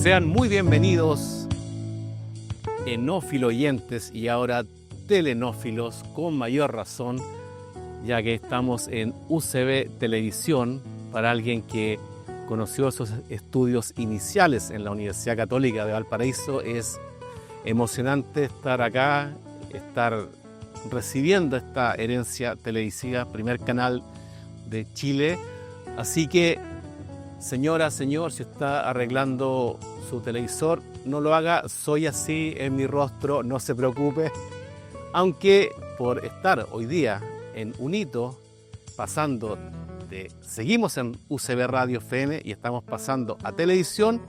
Sean muy bienvenidos, enófilo oyentes y ahora telenófilos con mayor razón, ya que estamos en UCB Televisión. Para alguien que conoció esos estudios iniciales en la Universidad Católica de Valparaíso, es emocionante estar acá, estar recibiendo esta herencia televisiva, primer canal de Chile. Así que, señora, señor, si está arreglando su televisor, no lo haga, soy así en mi rostro, no se preocupe. Aunque por estar hoy día en un hito, pasando de, seguimos en UCB Radio FM y estamos pasando a televisión,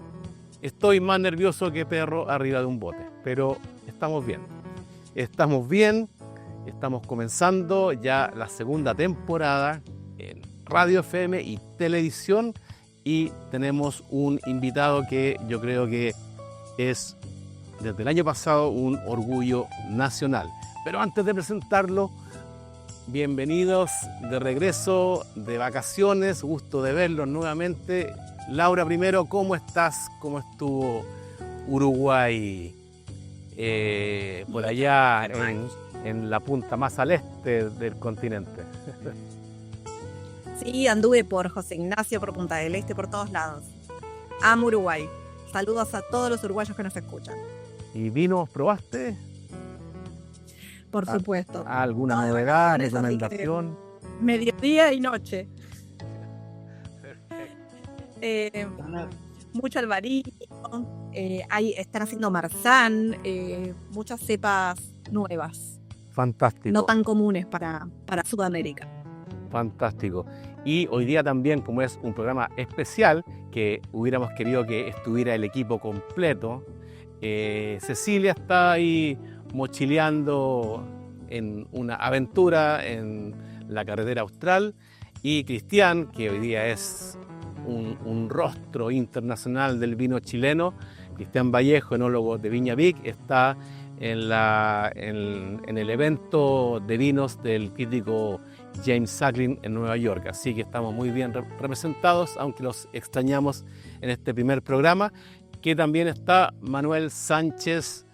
estoy más nervioso que perro arriba de un bote, pero estamos bien. Estamos bien, estamos comenzando ya la segunda temporada en Radio FM y televisión y tenemos un invitado que yo creo que es desde el año pasado un orgullo nacional. Pero antes de presentarlo, bienvenidos de regreso de vacaciones, gusto de verlos nuevamente. Laura, primero, ¿cómo estás? ¿Cómo estuvo Uruguay por allá en la punta más al este del continente? Sí, anduve por José Ignacio, por Punta del Este, por todos lados. Amo Uruguay. Saludos a todos los uruguayos que nos escuchan. ¿Y vinos probaste? Por supuesto. ¿Alguna novedad, recomendación? Mediodía y noche. Mucho albarino. Están haciendo marzán. Muchas cepas nuevas. Fantástico. No tan comunes para Sudamérica. Fantástico. Y hoy día también, como es un programa especial, que hubiéramos querido que estuviera el equipo completo, Cecilia está ahí mochileando en una aventura en la carretera austral, y Cristian, que hoy día es un rostro internacional del vino chileno, Cristian Vallejo, enólogo de Viña Vic, está en el evento de vinos del crítico James Suckling en Nueva York. Así que estamos muy bien representados, aunque los extrañamos en este primer programa, que también está Manuel Sánchez,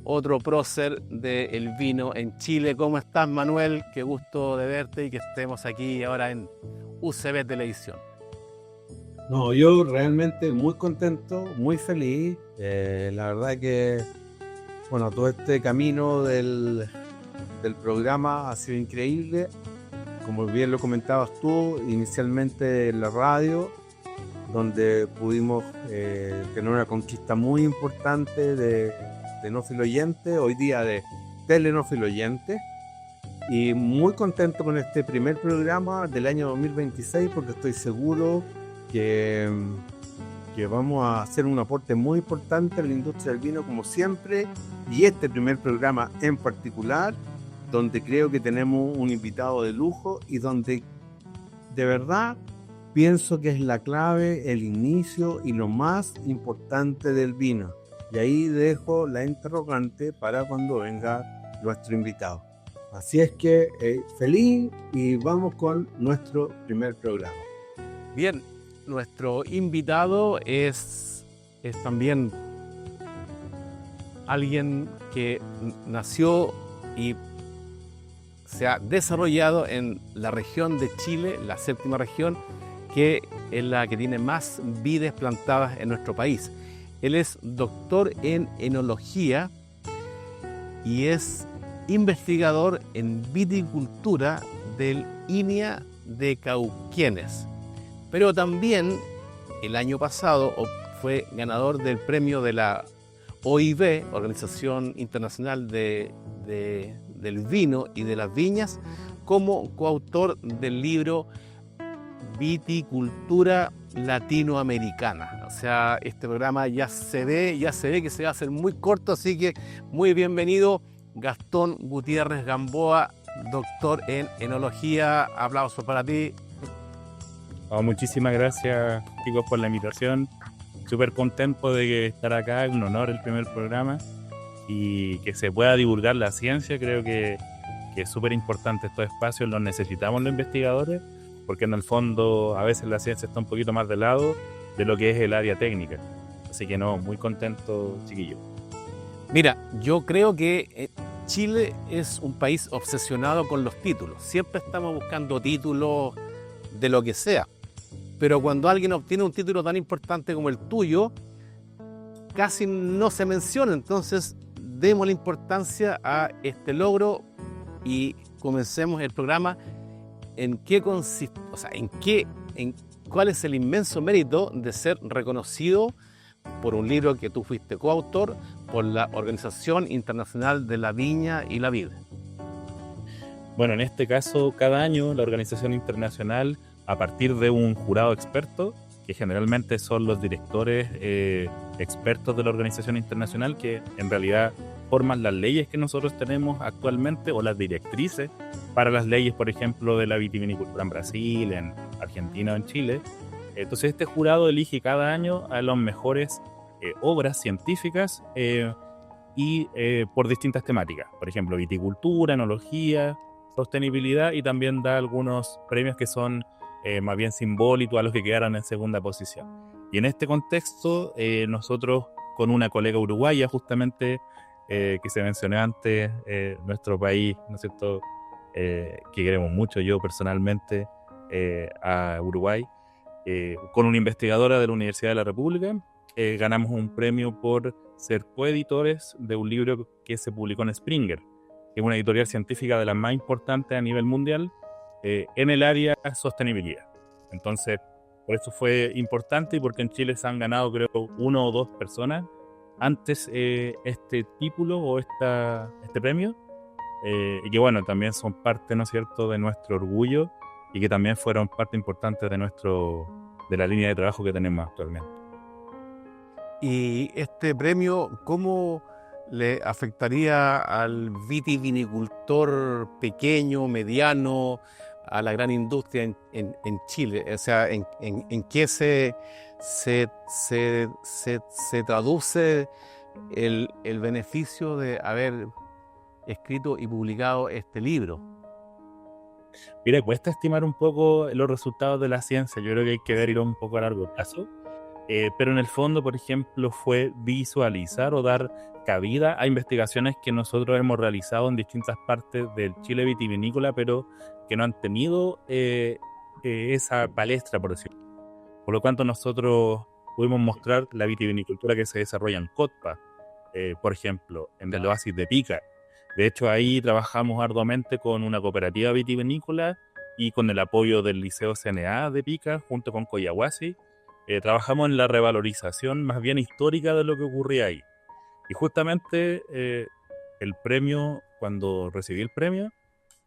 otro prócer del vino en Chile. ¿Cómo estás, Manuel? Qué gusto de verte y que estemos aquí ahora en UCB Televisión. No, yo realmente muy contento, muy feliz. La verdad que, bueno, todo este camino del programa ha sido increíble. Como bien lo comentabas tú, inicialmente en la radio, donde pudimos tener una conquista muy importante de enófilo oyente, hoy día de telenófilo oyente, y muy contento con este primer programa del año 2026, porque estoy seguro que vamos a hacer un aporte muy importante a la industria del vino, como siempre, y este primer programa en particular, donde creo que tenemos un invitado de lujo y donde de verdad pienso que es la clave, el inicio y lo más importante del vino. Y ahí dejo la interrogante para cuando venga nuestro invitado. Así es que feliz, y vamos con nuestro primer programa. Bien, nuestro invitado es también alguien que nació y se ha desarrollado en la región de Chile, la séptima región, que es la que tiene más vides plantadas en nuestro país. Él es doctor en enología y es investigador en viticultura del INEA de Cauquenes. Pero también el año pasado fue ganador del premio de la OIV, Organización Internacional del Vino y de las Viñas, como coautor del libro Viticultura Latinoamericana. O sea, este programa ya se ve que se va a hacer muy corto, así que muy bienvenido, Gastón Gutiérrez Gamboa, doctor en enología. Aplausos para ti. Muchísimas gracias, chicos, por la invitación. Súper contento de estar acá, es un honor el primer programa, y que se pueda divulgar la ciencia. Creo que es súper importante estos espacios, los necesitamos los investigadores, porque en el fondo a veces la ciencia está un poquito más de lado de lo que es el área técnica. Así que no, muy contento, chiquillo. Mira, yo creo que Chile es un país obsesionado con los títulos. Siempre estamos buscando títulos de lo que sea. Pero cuando alguien obtiene un título tan importante como el tuyo, casi no se menciona. Entonces, demos la importancia a este logro y comencemos el programa. ¿En qué consiste? O sea, ¿cuál es el inmenso mérito de ser reconocido por un libro que tú fuiste coautor por la Organización Internacional de la Viña y la Vid? Bueno, en este caso, cada año la organización internacional, a partir de un jurado experto, que generalmente son los directores expertos de la organización internacional, que en realidad forman las leyes que nosotros tenemos actualmente o las directrices para las leyes, por ejemplo, de la vitivinicultura en Brasil, en Argentina o en Chile. Entonces este jurado elige cada año a las mejores obras científicas y por distintas temáticas. Por ejemplo, viticultura, enología, sostenibilidad, y también da algunos premios que son más bien simbólicos a los que quedaron en segunda posición. Y en este contexto, nosotros con una colega uruguaya, justamente, que se mencionó antes, nuestro país, ¿no es cierto?, que queremos mucho, yo personalmente, a Uruguay, con una investigadora de la Universidad de la República, ganamos un premio por ser coeditores de un libro que se publicó en Springer, que es una editorial científica de las más importantes a nivel mundial en el área sostenibilidad. Entonces, por eso fue importante, y porque en Chile se han ganado, creo, 1 o 2 personas antes este título o este premio, y que bueno, también son parte, ¿no es cierto?, de nuestro orgullo, y que también fueron parte importante de la línea de trabajo que tenemos actualmente. Y este premio, ¿cómo le afectaría al vitivinicultor pequeño, mediano, a la gran industria en Chile? O sea, ¿en qué se traduce el beneficio de haber escrito y publicado este libro? Mira, cuesta estimar un poco los resultados de la ciencia. Yo creo que hay que verlo un poco a largo plazo. Pero en el fondo, por ejemplo, fue visualizar o dar cabida a investigaciones que nosotros hemos realizado en distintas partes del Chile vitivinícola, pero que no han tenido esa palestra, por decirlo. Por lo tanto, nosotros pudimos mostrar la vitivinicultura que se desarrolla en Cotpa, por ejemplo, en el oasis de Pica. De hecho, ahí trabajamos arduamente con una cooperativa vitivinícola y con el apoyo del Liceo CNA de Pica, junto con Coyahuasi. Trabajamos en la revalorización más bien histórica de lo que ocurría ahí. Y justamente el premio, cuando recibí el premio,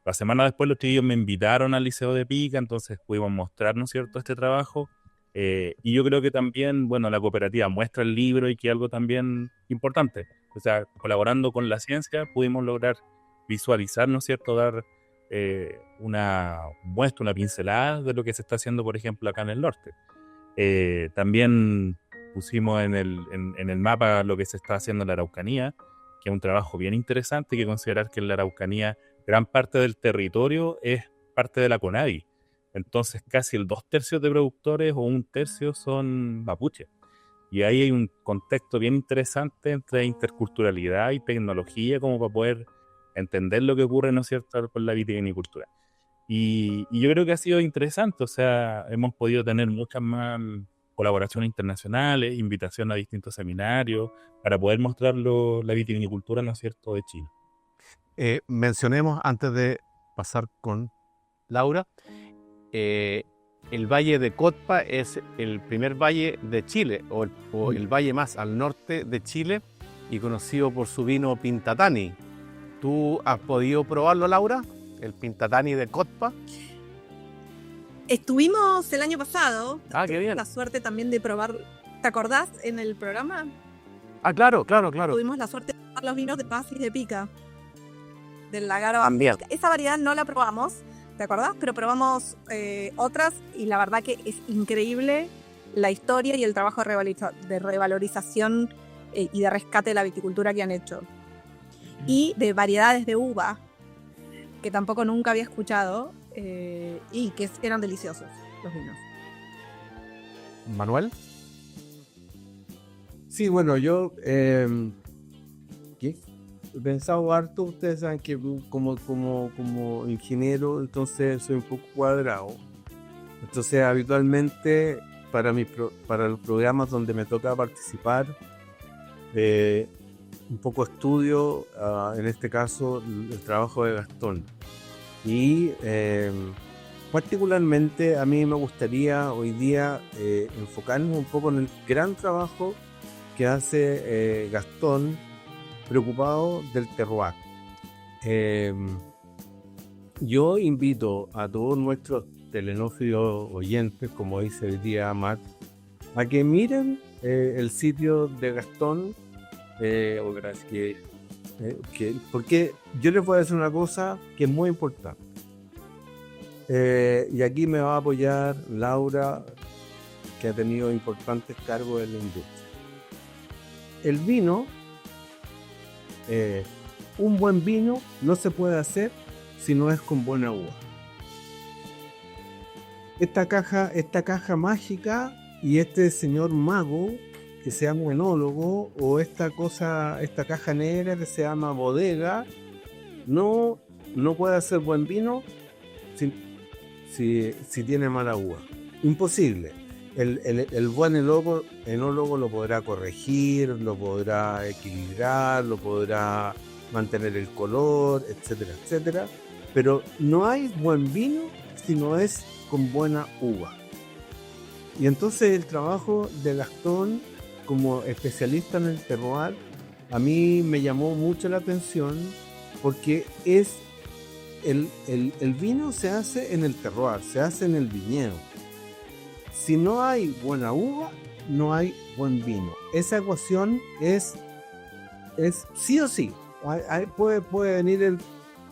la semana después los chiquillos me invitaron al Liceo de Pica, entonces pudimos mostrar, ¿no es cierto?, este trabajo. Y yo creo que también, bueno, la cooperativa muestra el libro, y que algo también importante. O sea, colaborando con la ciencia pudimos lograr visualizar, ¿no es cierto?, dar una muestra, una pincelada de lo que se está haciendo, por ejemplo, acá en el norte. También pusimos en el mapa lo que se está haciendo en la Araucanía, que es un trabajo bien interesante. Hay que considerar que en la Araucanía gran parte del territorio es parte de la CONADI. Entonces casi el 2/3 de productores o 1/3 son mapuches. Y ahí hay un contexto bien interesante entre interculturalidad y tecnología, como para poder entender lo que ocurre, ¿no es cierto?, con la vitivinicultura. Y yo creo que ha sido interesante. O sea, hemos podido tener muchas más colaboraciones internacionales, invitación a distintos seminarios, para poder mostrar la vitivinicultura, ¿no es cierto?, de Chile. Mencionemos, antes de pasar con Laura, el valle de Cotpa es el primer valle de Chile, o el valle más al norte de Chile, y conocido por su vino Pintatani. ¿Tú has podido probarlo, Laura? El Pintatani de Cotpa. Estuvimos el año pasado. Qué bien. La suerte también de probar. ¿Te acordás en el programa? Claro. Tuvimos la suerte de probar los vinos de Oasis de Pica, del Lagaro. También. Esa variedad no la probamos, ¿te acordás? Pero probamos otras, y la verdad que es increíble la historia y el trabajo de revalorización y de rescate de la viticultura que han hecho. Y de variedades de uva, que tampoco nunca había escuchado, y que eran deliciosos los vinos. Manuel. Sí, bueno, yo ¿qué? He pensado harto. Ustedes saben que como ingeniero, entonces soy un poco cuadrado. Entonces, habitualmente, para los programas donde me toca participar, un poco estudio, en este caso, el trabajo de Gastón. Y particularmente a mí me gustaría hoy día enfocarnos un poco en el gran trabajo que hace Gastón, preocupado del terroir. Yo invito a todos nuestros telenófilos oyentes, como dice hoy día Matt, a que miren el sitio de Gastón, porque yo les voy a decir una cosa que es muy importante. Y aquí me va a apoyar Laura, que ha tenido importantes cargos en la industria. El vino, un buen vino no se puede hacer si no es con buena uva. Esta caja mágica y este señor mago que se llama enólogo, o esta caja negra que se llama bodega, no puede hacer buen vino si tiene mala uva. Imposible. El buen enólogo lo podrá corregir, lo podrá equilibrar, lo podrá mantener el color, etcétera, etcétera. Pero no hay buen vino si no es con buena uva. Y entonces el trabajo de Gastón como especialista en el terroir a mí me llamó mucho la atención, porque el vino se hace en el terroir, se hace en el viñedo. Si no hay buena uva, no hay buen vino. Esa ecuación es sí o sí. Puede venir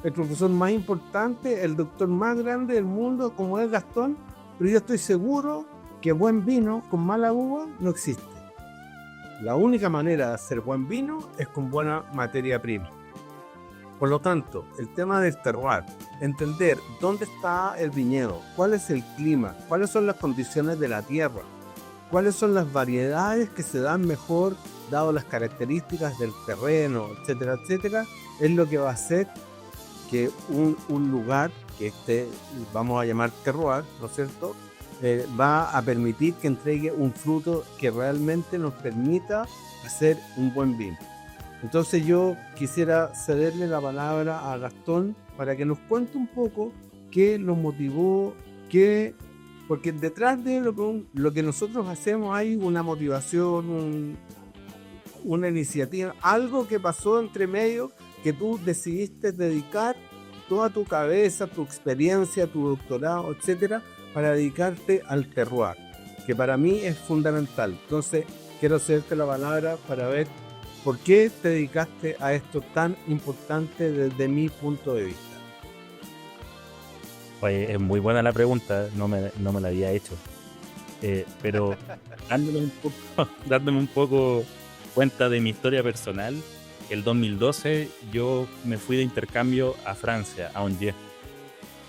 el profesor más importante, el doctor más grande del mundo, como es Gastón, pero yo estoy seguro que buen vino con mala uva no existe. La única manera de hacer buen vino es con buena materia prima. Por lo tanto, el tema del terroir, entender dónde está el viñedo, cuál es el clima, cuáles son las condiciones de la tierra, cuáles son las variedades que se dan mejor dado las características del terreno, etcétera, etcétera, es lo que va a hacer que un lugar que vamos a llamar terroir, ¿no es cierto?, va a permitir que entregue un fruto que realmente nos permita hacer un buen vino. Entonces yo quisiera cederle la palabra a Gastón para que nos cuente un poco qué nos motivó, porque detrás de lo que nosotros hacemos hay una motivación, una iniciativa, algo que pasó entre medio, que tú decidiste dedicar toda tu cabeza, tu experiencia, tu doctorado, etcétera, para dedicarte al terroir, que para mí es fundamental. Entonces quiero cederte la palabra para ver por qué te dedicaste a esto tan importante desde mi punto de vista. Oye, es muy buena la pregunta, no me la había hecho. Pero dándome un poco cuenta de mi historia personal, el 2012 yo me fui de intercambio a Francia, a Angers.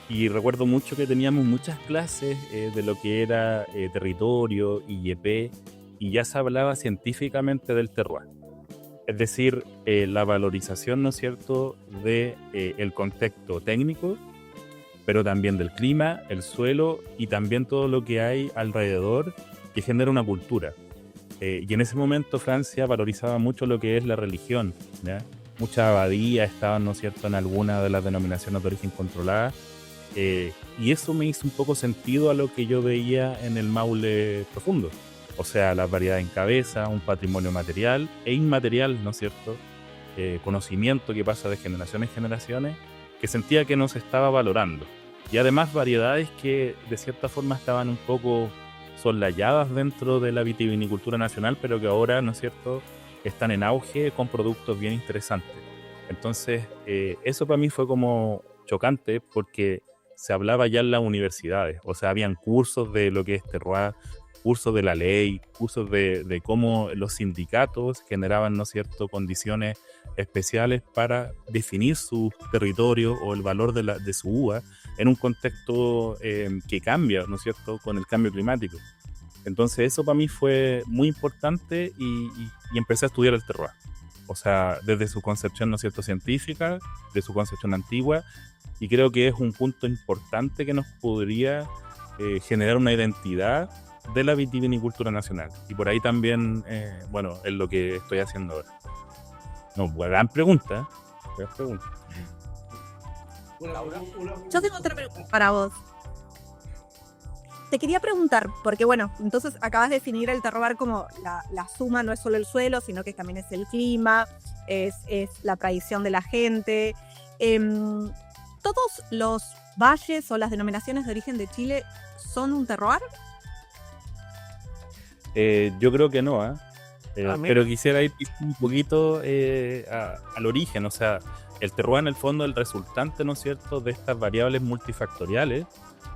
Y recuerdo mucho que teníamos muchas clases de lo que era territorio, IEP, y ya se hablaba científicamente del terroir. Es decir, la valorización, ¿no es cierto?, de el contexto técnico, pero también del clima, el suelo y también todo lo que hay alrededor que genera una cultura. Y en ese momento Francia valorizaba mucho lo que es la religión, ¿ya? Muchas abadías estaban, ¿no es cierto?, en alguna de las denominaciones de origen controlada. Y eso me hizo un poco sentido a lo que yo veía en el Maule profundo. O sea, las variedades en cabeza, un patrimonio material e inmaterial, ¿no es cierto? Conocimiento que pasa de generación en generaciones, que sentía que no se estaba valorando. Y además variedades que de cierta forma estaban un poco soslayadas dentro de la vitivinicultura nacional, pero que ahora, ¿no es cierto?, están en auge con productos bien interesantes. Entonces, eso para mí fue como chocante, porque se hablaba ya en las universidades, o sea, habían cursos de lo que es terroir, cursos de la ley, cursos de cómo los sindicatos generaban, ¿no es cierto?, condiciones especiales para definir su territorio o el valor de su uva en un contexto que cambia, ¿no es cierto?, con el cambio climático. Entonces eso para mí fue muy importante y empecé a estudiar el terroir. O sea, desde su concepción, ¿no es cierto?, científica, de su concepción antigua, y creo que es un punto importante que nos podría generar una identidad de la vitivinicultura nacional. Y por ahí también, bueno, es lo que estoy haciendo ahora. No, gran pregunta. Gran pregunta. Yo tengo otra pregunta para vos. Te quería preguntar, porque bueno, entonces acabas de definir el terroir como la suma, no es solo el suelo, sino que también es el clima, es la tradición de la gente. ¿Todos los valles o las denominaciones de origen de Chile son un terroir? Yo creo que no, ¿eh? Pero quisiera ir un poquito al origen. O sea, el terroir en el fondo es el resultante, ¿no es cierto?, de estas variables multifactoriales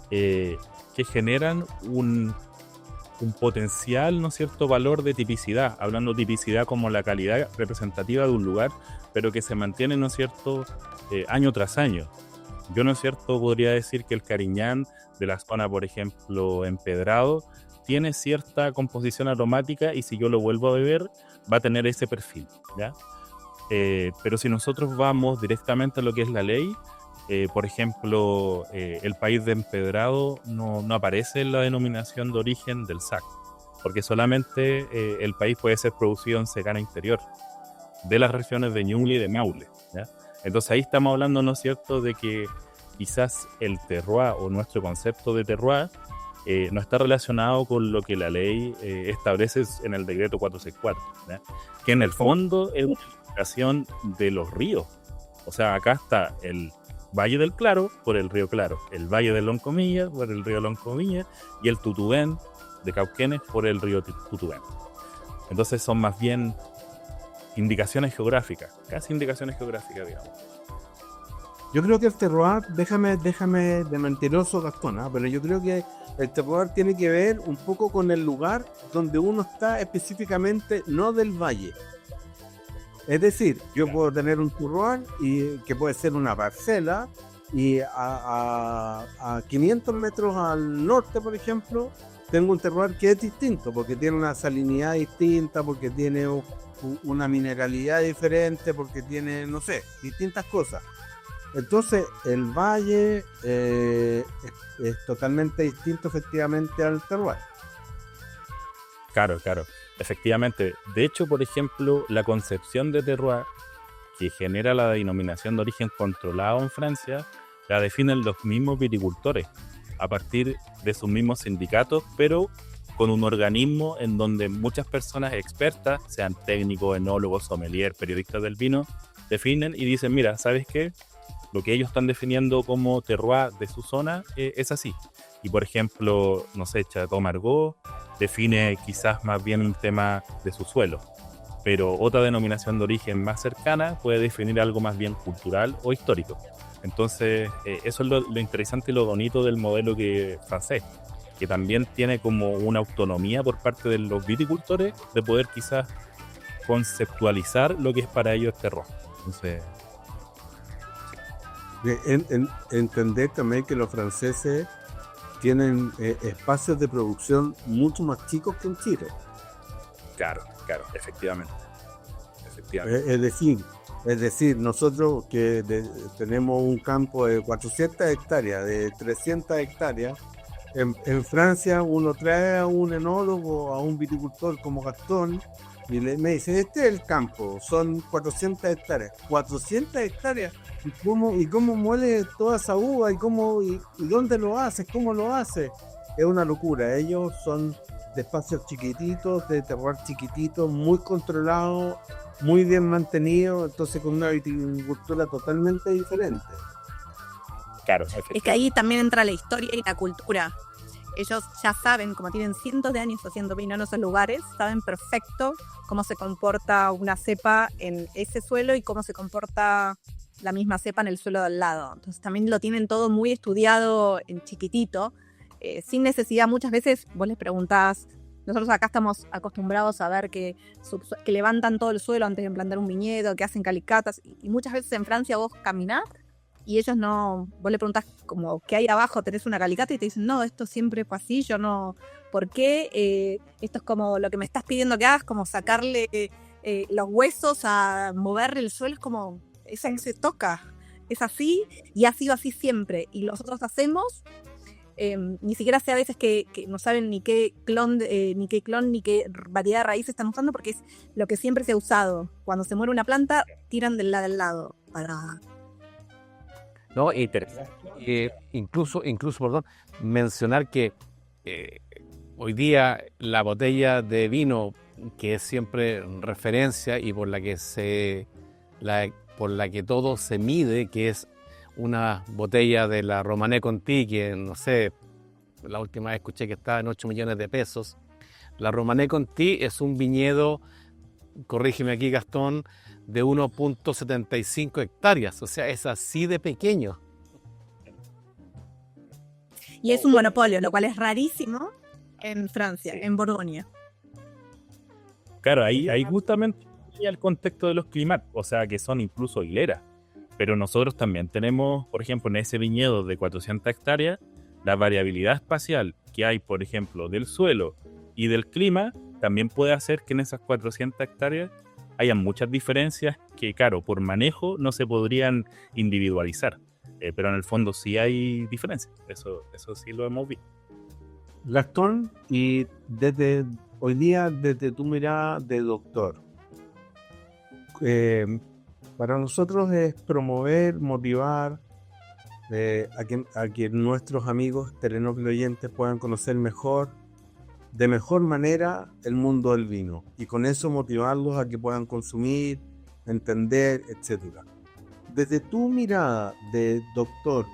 que generan un potencial, ¿no es cierto?, valor de tipicidad, hablando de tipicidad como la calidad representativa de un lugar, pero que se mantiene, ¿no es cierto?, año tras año. Yo, ¿no es cierto?, podría decir que el Cariñán de la zona, por ejemplo, Empedrado, tiene cierta composición aromática y si yo lo vuelvo a beber, va a tener ese perfil, ¿ya? Pero si nosotros vamos directamente a lo que es la ley, por ejemplo, el país de Empedrado no aparece en la denominación de origen del SAC, porque solamente el país puede ser producido en secana interior, de las regiones de Ñuble y de Maule, ¿ya? Entonces ahí estamos hablando, ¿no es cierto?, de que quizás el terroir o nuestro concepto de terroir no está relacionado con lo que la ley establece en el decreto 464, ¿ya? Que en el fondo es una explicación de los ríos. O sea, acá está el Valle del Claro por el río Claro, el Valle de Loncomilla por el río Loncomilla y el Tutubén de Cauquenes por el río Tutubén. Entonces son más bien indicaciones geográficas, casi indicaciones geográficas, digamos. Yo creo que el terroir, déjame de mentiroso, Gastón, pero yo creo que el terroir tiene que ver un poco con el lugar donde uno está específicamente, no del valle. Es decir, yo puedo tener un terroir y que puede ser una parcela y a 500 metros al norte, por ejemplo, tengo un terroir que es distinto porque tiene una salinidad distinta, porque tiene una mineralidad diferente, porque tiene, no sé, distintas cosas. Entonces, el valle es totalmente distinto efectivamente al terroir. Claro, efectivamente. De hecho, por ejemplo, la concepción de terroir que genera la denominación de origen controlado en Francia, la definen los mismos viticultores a partir de sus mismos sindicatos, pero con un organismo en donde muchas personas expertas, sean técnicos, enólogos, sommelier, periodistas del vino, definen y dicen, mira, ¿sabes qué? Lo que ellos están definiendo como terroir de su zona es así. Y por ejemplo, no sé, Chateau Margaux define quizás más bien un tema de su suelo, pero otra denominación de origen más cercana puede definir algo más bien cultural o histórico. Entonces, eso es lo interesante y lo bonito del modelo francés, que también tiene como una autonomía por parte de los viticultores de poder quizás conceptualizar lo que es para ellos terroir. Entonces, entender también que los franceses tienen espacios de producción mucho más chicos que en Chile. Claro, efectivamente. Es decir, nosotros que tenemos un campo de 400 hectáreas, de 300 hectáreas, en Francia uno trae a un enólogo, a un viticultor como Gastón, y me dice, este es el campo, son 400 hectáreas. 400 hectáreas. ¿Y cómo muele toda esa uva? ¿Y dónde lo hace? ¿Cómo lo hace? Es una locura. Ellos son de espacios chiquititos, de terroir chiquititos, muy controlados, muy bien mantenidos, entonces con una viticultura totalmente diferente. Claro, es que ahí también entra la historia y la cultura. Ellos ya saben, como tienen cientos de años haciendo vino en esos lugares, saben perfecto cómo se comporta una cepa en ese suelo y cómo se comporta la misma cepa en el suelo de al lado. Entonces también lo tienen todo muy estudiado en chiquitito, sin necesidad. Muchas veces vos les preguntás, nosotros acá estamos acostumbrados a ver que levantan todo el suelo antes de plantar un viñedo, que hacen calicatas, y muchas veces en Francia vos caminás y ellos no, vos le preguntás como qué hay abajo, tenés una calicata y te dicen, no, esto siempre fue así, yo no, ¿por qué? Esto es como lo que me estás pidiendo que hagas, como sacarle los huesos a mover el suelo, es como, esa no se toca, es así y ha sido así siempre, y nosotros hacemos, ni siquiera sé a veces que no saben ni qué clon, ni qué variedad de raíz están usando, porque es lo que siempre se ha usado. Cuando se muere una planta, tiran del lado para... No, interesante. Incluso, perdón, mencionar que hoy día la botella de vino, que es siempre referencia y por la que todo se mide, que es una botella de la Romanée Conti, que no sé, la última vez escuché que estaba en 8 millones de pesos. La Romanée Conti es un viñedo, corrígeme aquí Gastón, de 1.75 hectáreas, o sea, es así de pequeño. Y es un monopolio, lo cual es rarísimo en Francia, en Borgoña. Claro, ahí justamente el contexto de los climates, o sea, que son incluso hileras. Pero nosotros también tenemos, por ejemplo, en ese viñedo de 400 hectáreas, la variabilidad espacial que hay, por ejemplo, del suelo y del clima, también puede hacer que en esas 400 hectáreas haya muchas diferencias que, claro, por manejo no se podrían individualizar. Pero en el fondo sí hay diferencias. Eso sí lo hemos visto. Gastón, y desde hoy día, desde tu mirada de doctor, para nosotros es promover, motivar a que nuestros amigos telenófilo oyentes puedan conocer de mejor manera el mundo del vino y con eso motivarlos a que puedan consumir, entender, etcétera. Desde tu mirada de doctor,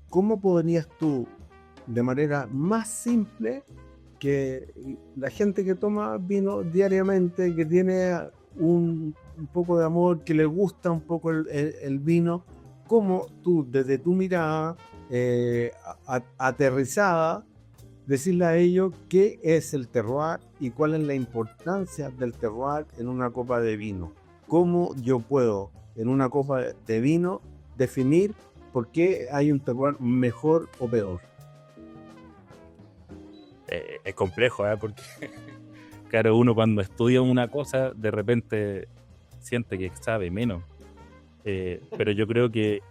¿cómo podrías tú, de manera más simple, que la gente que toma vino diariamente, que tiene un poco de amor, que le gusta un poco el vino, cómo tú, desde tu mirada aterrizada, decirle a ellos qué es el terroir y cuál es la importancia del terroir en una copa de vino? ¿Cómo yo puedo, en una copa de vino, definir por qué hay un terroir mejor o peor? Es complejo, porque claro, uno cuando estudia una cosa de repente siente que sabe menos, pero yo creo que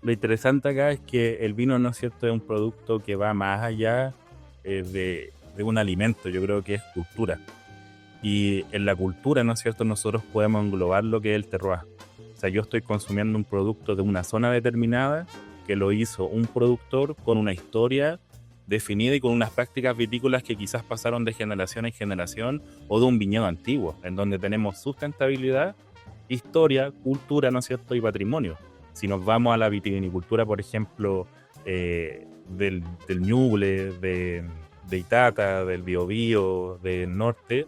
lo interesante acá es que el vino, ¿no es cierto?, es un producto que va más allá de un alimento. Yo creo que es cultura, y en la cultura, ¿no es cierto?, nosotros podemos englobar lo que es el terroir. O sea, yo estoy consumiendo un producto de una zona determinada que lo hizo un productor con una historia definida y con unas prácticas vitícolas que quizás pasaron de generación en generación, o de un viñedo antiguo, en donde tenemos sustentabilidad, historia, cultura, ¿no es cierto?, y patrimonio. Si nos vamos a la vitivinicultura, por ejemplo, del Ñuble, de Itata, del Biobío, del norte,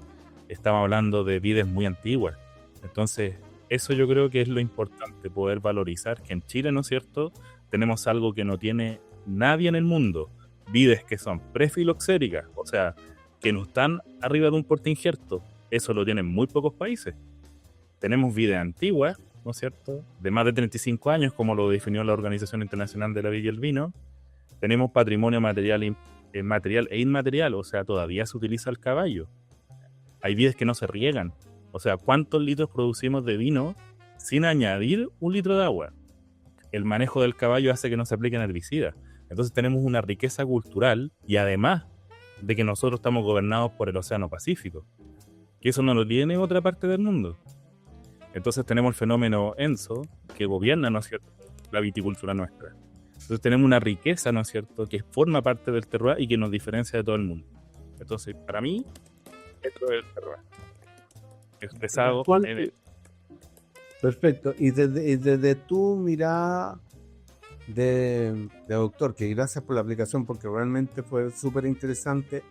estamos hablando de vides muy antiguas. Entonces, eso yo creo que es lo importante, poder valorizar que en Chile, ¿no es cierto?, tenemos algo que no tiene nadie en el mundo: vides que son prefiloxéricas, o sea, que no están arriba de un portainjerto. Eso lo tienen muy pocos países. Tenemos vides antiguas, ¿no es cierto?, de más de 35 años, como lo definió la Organización Internacional de la Viña y el Vino. Tenemos patrimonio material e inmaterial, o sea, todavía se utiliza el caballo. Hay vides que no se riegan. O sea, ¿cuántos litros producimos de vino sin añadir un litro de agua? El manejo del caballo hace que no se apliquen herbicidas. Entonces tenemos una riqueza cultural, y además de que nosotros estamos gobernados por el Océano Pacífico, que eso no lo tiene otra parte del mundo. Entonces tenemos el fenómeno ENSO, que gobierna, ¿no es cierto?, la viticultura nuestra. Entonces tenemos una riqueza, ¿no es cierto?, que forma parte del terroir y que nos diferencia de todo el mundo. Entonces, para mí, esto es el terroir expresado. Perfecto. Y desde tu mirada de doctor, que gracias por la aplicación porque realmente fue súper interesante,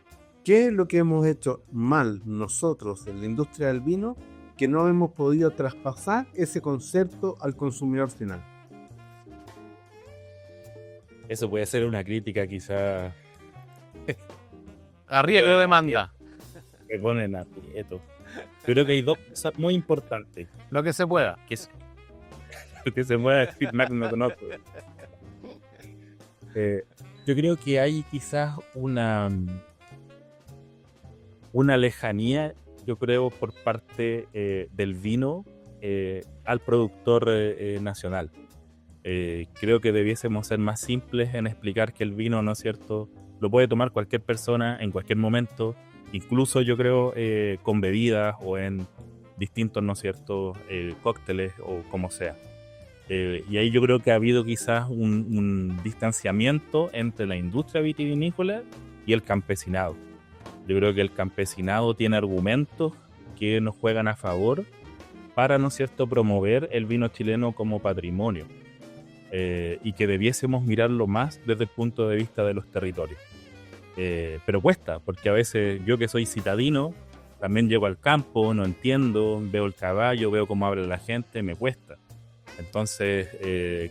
¿qué es lo que hemos hecho mal nosotros en la industria del vino que no hemos podido traspasar ese concepto al consumidor final? Eso puede ser una crítica quizá. Arriesgo de demanda. Me ponen aprieto. Creo que hay dos cosas muy importantes. Lo que se pueda. Que es que se pueda decir Mac no conozco. Yo creo que hay quizás una lejanía, yo creo, por parte del vino al productor nacional. Creo que debiésemos ser más simples en explicar que el vino, ¿no es cierto?, lo puede tomar cualquier persona en cualquier momento, incluso yo creo con bebidas o en distintos, ¿no es cierto?, cócteles o como sea. Y ahí yo creo que ha habido quizás un distanciamiento entre la industria vitivinícola y el campesinado. Yo creo que el campesinado tiene argumentos que nos juegan a favor para, ¿no es cierto?, promover el vino chileno como patrimonio, y que debiésemos mirarlo más desde el punto de vista de los territorios. Pero cuesta, porque a veces yo, que soy citadino, también llego al campo, no entiendo, veo el caballo, veo cómo habla la gente, me cuesta. Entonces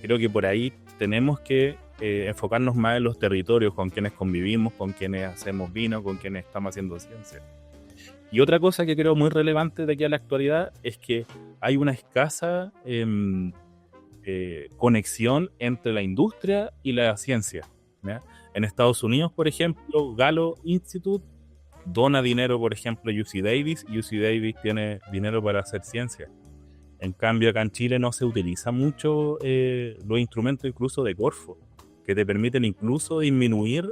creo que por ahí tenemos que enfocarnos más en los territorios, con quienes convivimos, con quienes hacemos vino, con quienes estamos haciendo ciencia. Y otra cosa que creo muy relevante de aquí a la actualidad es que hay una escasa conexión entre la industria y la ciencia, ¿ya? En Estados Unidos, por ejemplo, Gallo Institute dona dinero, por ejemplo, a UC Davis, y UC Davis tiene dinero para hacer ciencia. En cambio, acá en Chile no se utiliza mucho los instrumentos incluso de Corfo, que te permiten incluso disminuir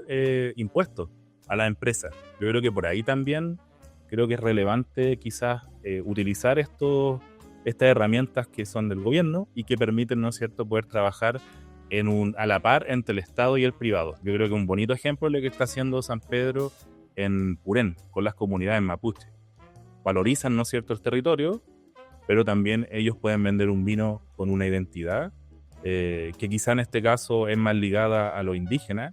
impuestos a las empresas. Yo creo que por ahí también creo que es relevante quizás utilizar estas herramientas que son del gobierno y que permiten, ¿no es cierto?, poder trabajar a la par entre el Estado y el privado. Yo creo que un bonito ejemplo es lo que está haciendo San Pedro en Purén, con las comunidades mapuche. Valorizan, ¿no es cierto?, el territorio, pero también ellos pueden vender un vino con una identidad que quizá en este caso es más ligada a lo indígena,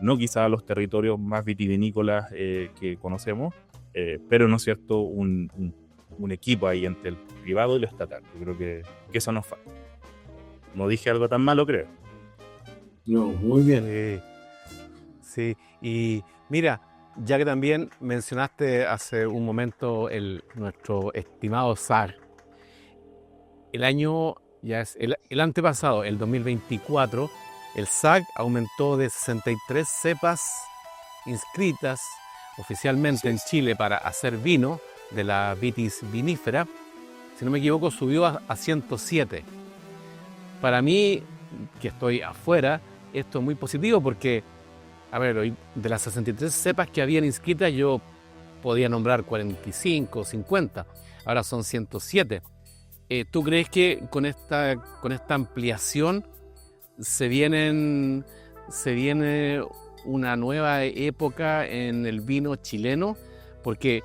no quizá a los territorios más vitivinícolas que conocemos, pero, ¿no es cierto?, un equipo ahí entre el privado y lo estatal. Yo creo que eso nos falta. No dije algo tan malo, creo. No, muy bien. Sí, y mira, ya que también mencionaste hace un momento nuestro estimado SAG, el año, ya es el antepasado, el 2024, el SAG aumentó de 63 cepas inscritas oficialmente en Chile para hacer vino de la vitis vinífera. Si no me equivoco, subió a 107. Para mí, que estoy afuera, esto es muy positivo porque, a ver, hoy de las 63 cepas que habían inscritas, yo podía nombrar 45, 50, ahora son 107. ¿Tú crees que con esta ampliación se viene una nueva época en el vino chileno? Porque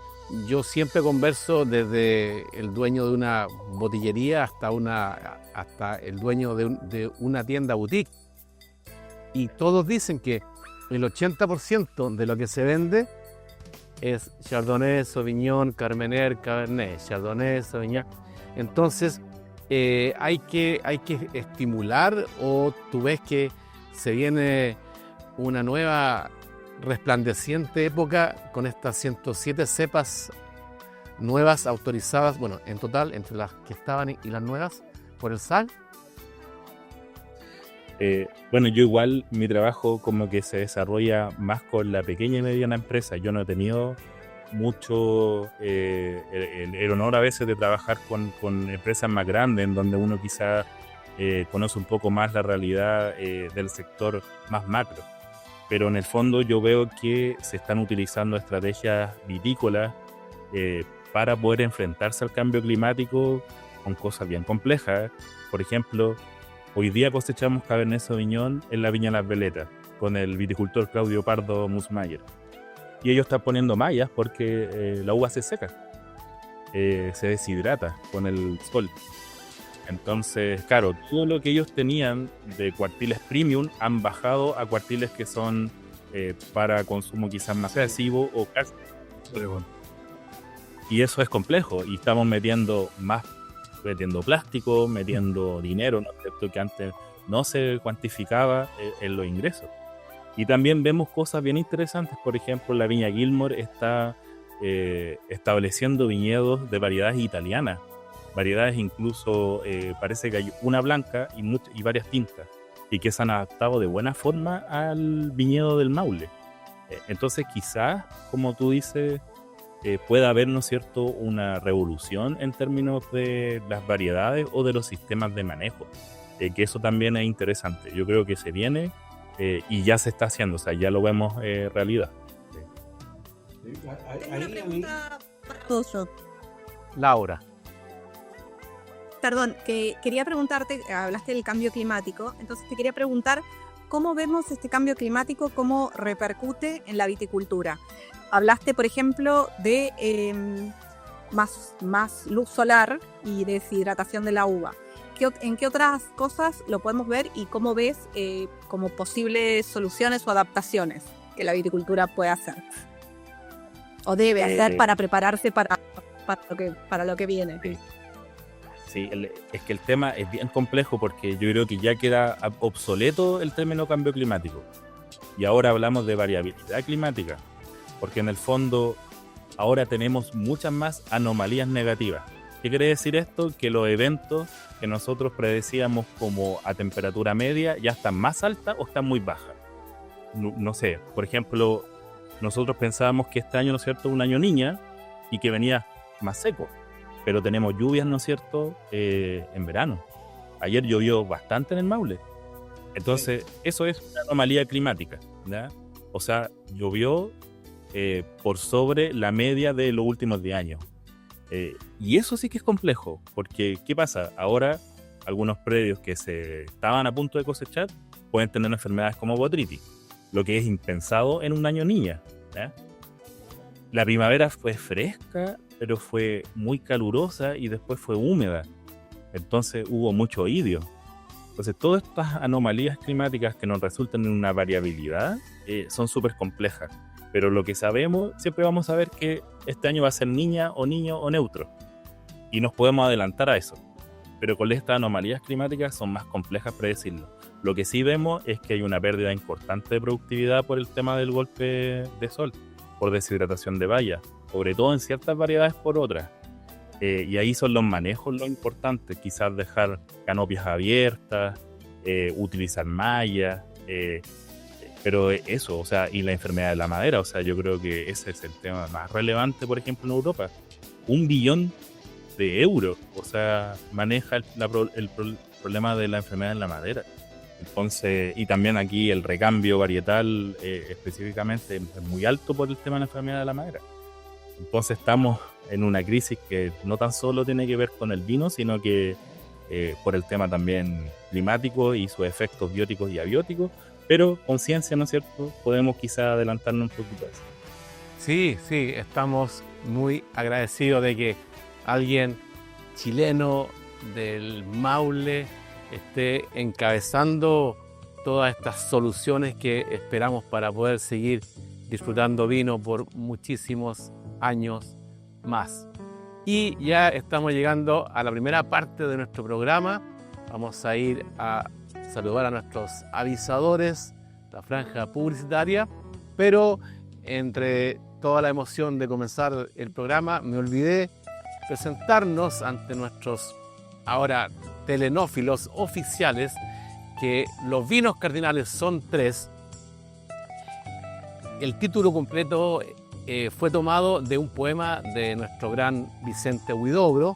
yo siempre converso desde el dueño de una botillería hasta el dueño de una tienda boutique, y todos dicen que el 80% de lo que se vende es Chardonnay, Sauvignon, Carmener, Cabernet, Chardonnay, Sauvignon. Entonces hay que estimular, o tú ves que se viene una nueva resplandeciente época con estas 107 cepas nuevas autorizadas, bueno, en total, entre las que estaban y las nuevas, por el SAG. Bueno, yo igual mi trabajo como que se desarrolla más con la pequeña y mediana empresa. Yo no he tenido mucho el honor a veces de trabajar con empresas más grandes, en donde uno quizá conoce un poco más la realidad del sector más macro. Pero en el fondo yo veo que se están utilizando estrategias vitícolas para poder enfrentarse al cambio climático con cosas bien complejas. Por ejemplo, hoy día cosechamos Cabernet Sauvignon en la Viña Las Veletas con el viticultor Claudio Pardo Musmayer. Y ellos están poniendo mallas porque la uva se seca, se deshidrata con el sol. Entonces, claro, todo lo que ellos tenían de cuartiles premium han bajado a cuartiles que son para consumo quizás más agresivo o casi. Y eso es complejo, y estamos metiendo plástico, metiendo dinero, ¿no? Esto que antes no se cuantificaba en los ingresos. Y también vemos cosas bien interesantes. Por ejemplo, la Viña Gilmore está estableciendo viñedos de variedades italianas variedades incluso parece que hay una blanca y varias tintas, y que se han adaptado de buena forma al viñedo del Maule. Entonces quizás, como tú dices, pueda haber, ¿no es cierto?, una revolución en términos de las variedades o de los sistemas de manejo, que eso también es interesante. Yo creo que se viene y ya se está haciendo, o sea, ya lo vemos realidad. Tengo una pregunta para Toyo. Laura. Perdón, que quería preguntarte, hablaste del cambio climático, entonces te quería preguntar cómo vemos este cambio climático, cómo repercute en la viticultura. Hablaste, por ejemplo, de más luz solar y deshidratación de la uva. ¿En qué otras cosas lo podemos ver y cómo ves como posibles soluciones o adaptaciones que la viticultura puede hacer? O debe hacer para prepararse para lo que viene. Sí, es que el tema es bien complejo porque yo creo que ya queda obsoleto el término cambio climático. Y ahora hablamos de variabilidad climática, porque en el fondo ahora tenemos muchas más anomalías negativas. ¿Qué quiere decir esto? Que los eventos que nosotros predecíamos como a temperatura media ya están más altas o están muy bajas. No sé, por ejemplo, nosotros pensábamos que este año, ¿no es cierto?, un año niña y que venía más seco, pero tenemos lluvias, ¿no es cierto?, en verano. Ayer llovió bastante en el Maule. Entonces, eso es una anomalía climática, ¿ya? O sea, llovió por sobre la media de los últimos 10 años. Y eso sí que es complejo, porque ¿qué pasa? Ahora, algunos predios que se estaban a punto de cosechar pueden tener enfermedades como botrytis, lo que es impensado en un año niña, ¿ya? La primavera fue fresca, pero fue muy calurosa y después fue húmeda. Entonces hubo mucho idio. Entonces todas estas anomalías climáticas que nos resultan en una variabilidad son súper complejas. Pero lo que sabemos, siempre vamos a ver que este año va a ser niña o niño o neutro. Y nos podemos adelantar a eso. Pero con estas anomalías climáticas son más complejas predecirlo. Lo que sí vemos es que hay una pérdida importante de productividad por el tema del golpe de sol, por deshidratación de vallas, sobre todo en ciertas variedades por otras. Y ahí son los manejos lo importante, quizás dejar canopias abiertas, utilizar mallas, pero eso, o sea, y la enfermedad de la madera, o sea, yo creo que ese es el tema más relevante, por ejemplo, en Europa. 1 billón de euros, o sea, maneja el problema de la enfermedad en la madera. Entonces, y también aquí el recambio varietal específicamente es muy alto por el tema de la enfermedad de la madera. Entonces estamos en una crisis que no tan solo tiene que ver con el vino, sino que por el tema también climático y sus efectos bióticos y abióticos, pero con ciencia, ¿no es cierto?, podemos quizá adelantarnos un poquito a eso. Sí, estamos muy agradecidos de que alguien chileno del Maule esté encabezando todas estas soluciones que esperamos para poder seguir disfrutando vino por muchísimos años más. Y ya estamos llegando a la primera parte de nuestro programa. Vamos a ir a saludar a nuestros avisadores, la franja publicitaria, pero entre toda la emoción de comenzar el programa me olvidé presentarnos ante nuestros ahora telenófilos oficiales, que los vinos cardinales son 3. El título completo fue tomado de un poema de nuestro gran Vicente Huidobro,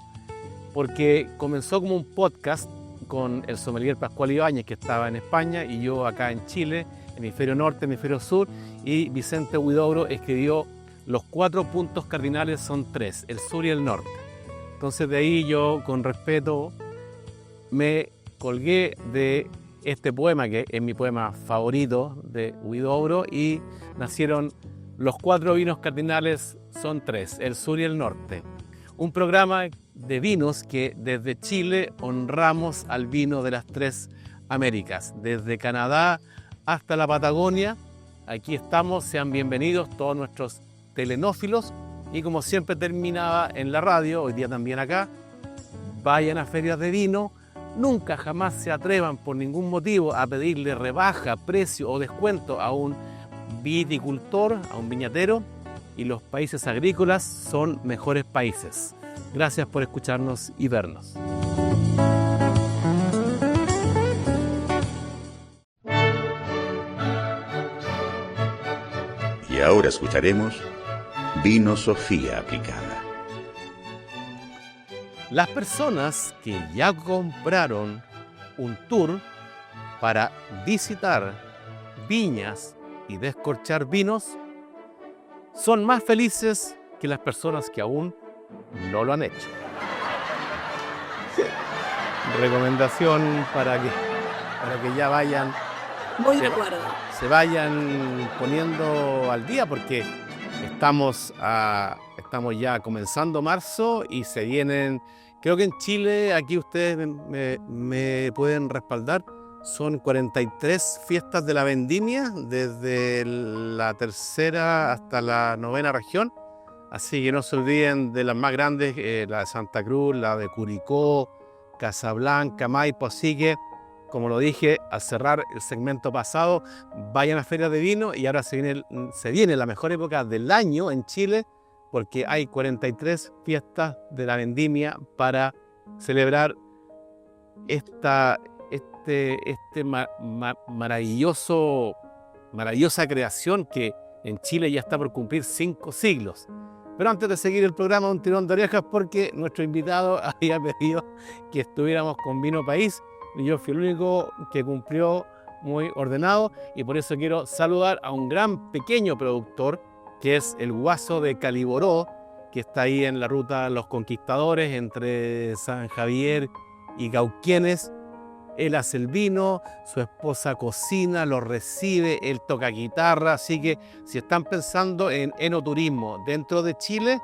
porque comenzó como un podcast con el sommelier Pascual Ibáñez, que estaba en España, y yo acá en Chile, hemisferio norte, hemisferio sur, y Vicente Huidobro escribió: los 4 puntos cardinales son 3, el sur y el norte. Entonces de ahí yo, con respeto, me colgué de este poema, que es mi poema favorito de Huidobro, y nacieron los 4 vinos cardinales son 3, el sur y el norte. Un programa de vinos que desde Chile honramos al vino de las 3 Américas, desde Canadá hasta la Patagonia. Aquí estamos, sean bienvenidos todos nuestros telenófilos, y como siempre terminaba en la radio, hoy día también acá: vayan a ferias de vino, nunca jamás se atrevan por ningún motivo a pedirle rebaja, precio o descuento a un viticultor, a un viñatero, y los países agrícolas son mejores países. Gracias por escucharnos y vernos. Y ahora escucharemos Vino Sofía aplicada. Las personas que ya compraron un tour para visitar viñas y descorchar vinos son más felices que las personas que aún no lo han hecho. Recomendación para que ya vayan, Muy de acuerdo. se vayan poniendo al día, porque estamos ya comenzando marzo y se vienen, creo que en Chile, aquí ustedes me pueden respaldar, son 43 fiestas de la vendimia, desde la tercera hasta la novena región. Así que no se olviden de las más grandes, la de Santa Cruz, la de Curicó, Casablanca, Maipo. Así que, como lo dije al cerrar el segmento pasado, vayan a ferias de vino y ahora se viene la mejor época del año en Chile, porque hay 43 fiestas de la vendimia para celebrar maravillosa creación que en Chile ya está por cumplir 5 siglos. Pero antes de seguir el programa, un tirón de orejas, porque nuestro invitado había pedido que estuviéramos con Vino País y yo fui el único que cumplió muy ordenado, y por eso quiero saludar a un gran pequeño productor que es el Guaso de Caliboró, que está ahí en la ruta Los Conquistadores entre San Javier y Cauquienes. Él hace el vino, su esposa cocina, lo recibe, él toca guitarra. Así que si están pensando en enoturismo dentro de Chile,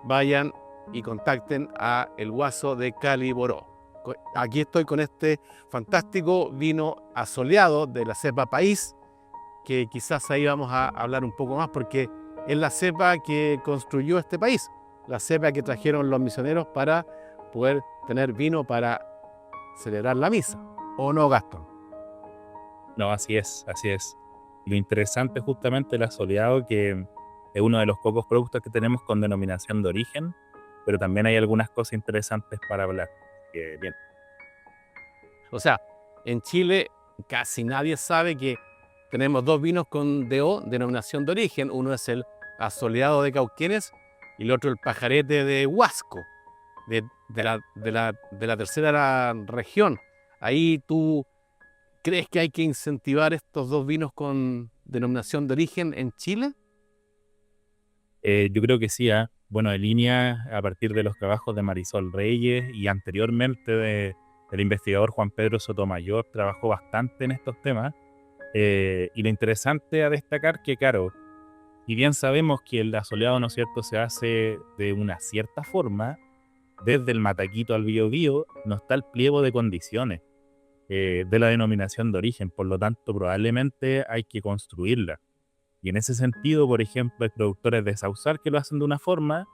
vayan y contacten a el Guaso de Caliboró. Aquí estoy con este fantástico vino asoleado de la cepa País, que quizás ahí vamos a hablar un poco más, porque es la cepa que construyó este país, la cepa que trajeron los misioneros para poder tener vino para celebrar la misa. ¿O no, Gastón? No, así es, así es. Lo interesante es justamente el asoleado, que es uno de los pocos productos que tenemos con denominación de origen, pero también hay algunas cosas interesantes para hablar. Bien. O sea, en Chile casi nadie sabe que tenemos 2 vinos con DO, denominación de origen. Uno es el asoleado de Cauquienes y el otro el pajarete de Huasco, de la tercera región. Ahí, ¿tú crees que hay que incentivar estos 2 vinos con denominación de origen en Chile? Yo creo que sí. Bueno, en línea a partir de los trabajos de Marisol Reyes y anteriormente del investigador Juan Pedro Sotomayor, trabajó bastante en estos temas. Y lo interesante a destacar que, claro, y bien sabemos que el asoleado, ¿no es cierto?, se hace de una cierta forma, desde el Mataquito al Biobío, no está el pliego de condiciones de la denominación de origen, por lo tanto probablemente hay que construirla. Y en ese sentido, por ejemplo, hay productores de Sausal que lo hacen de una forma,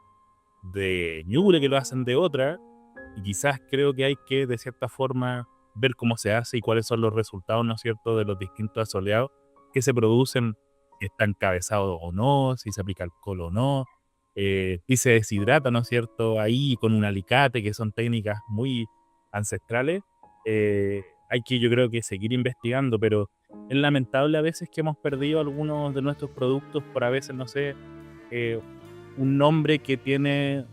de Ñuble que lo hacen de otra, y quizás creo que hay que, de cierta forma, ver cómo se hace y cuáles son los resultados, ¿no es cierto?, de los distintos asoleados que se producen, si está encabezado o no, si se aplica alcohol o no, si se deshidrata, ¿no es cierto?, ahí con un alicate, que son técnicas muy ancestrales. Hay que, yo creo que seguir investigando, pero es lamentable a veces que hemos perdido algunos de nuestros productos por a veces, no sé, un nombre que tiene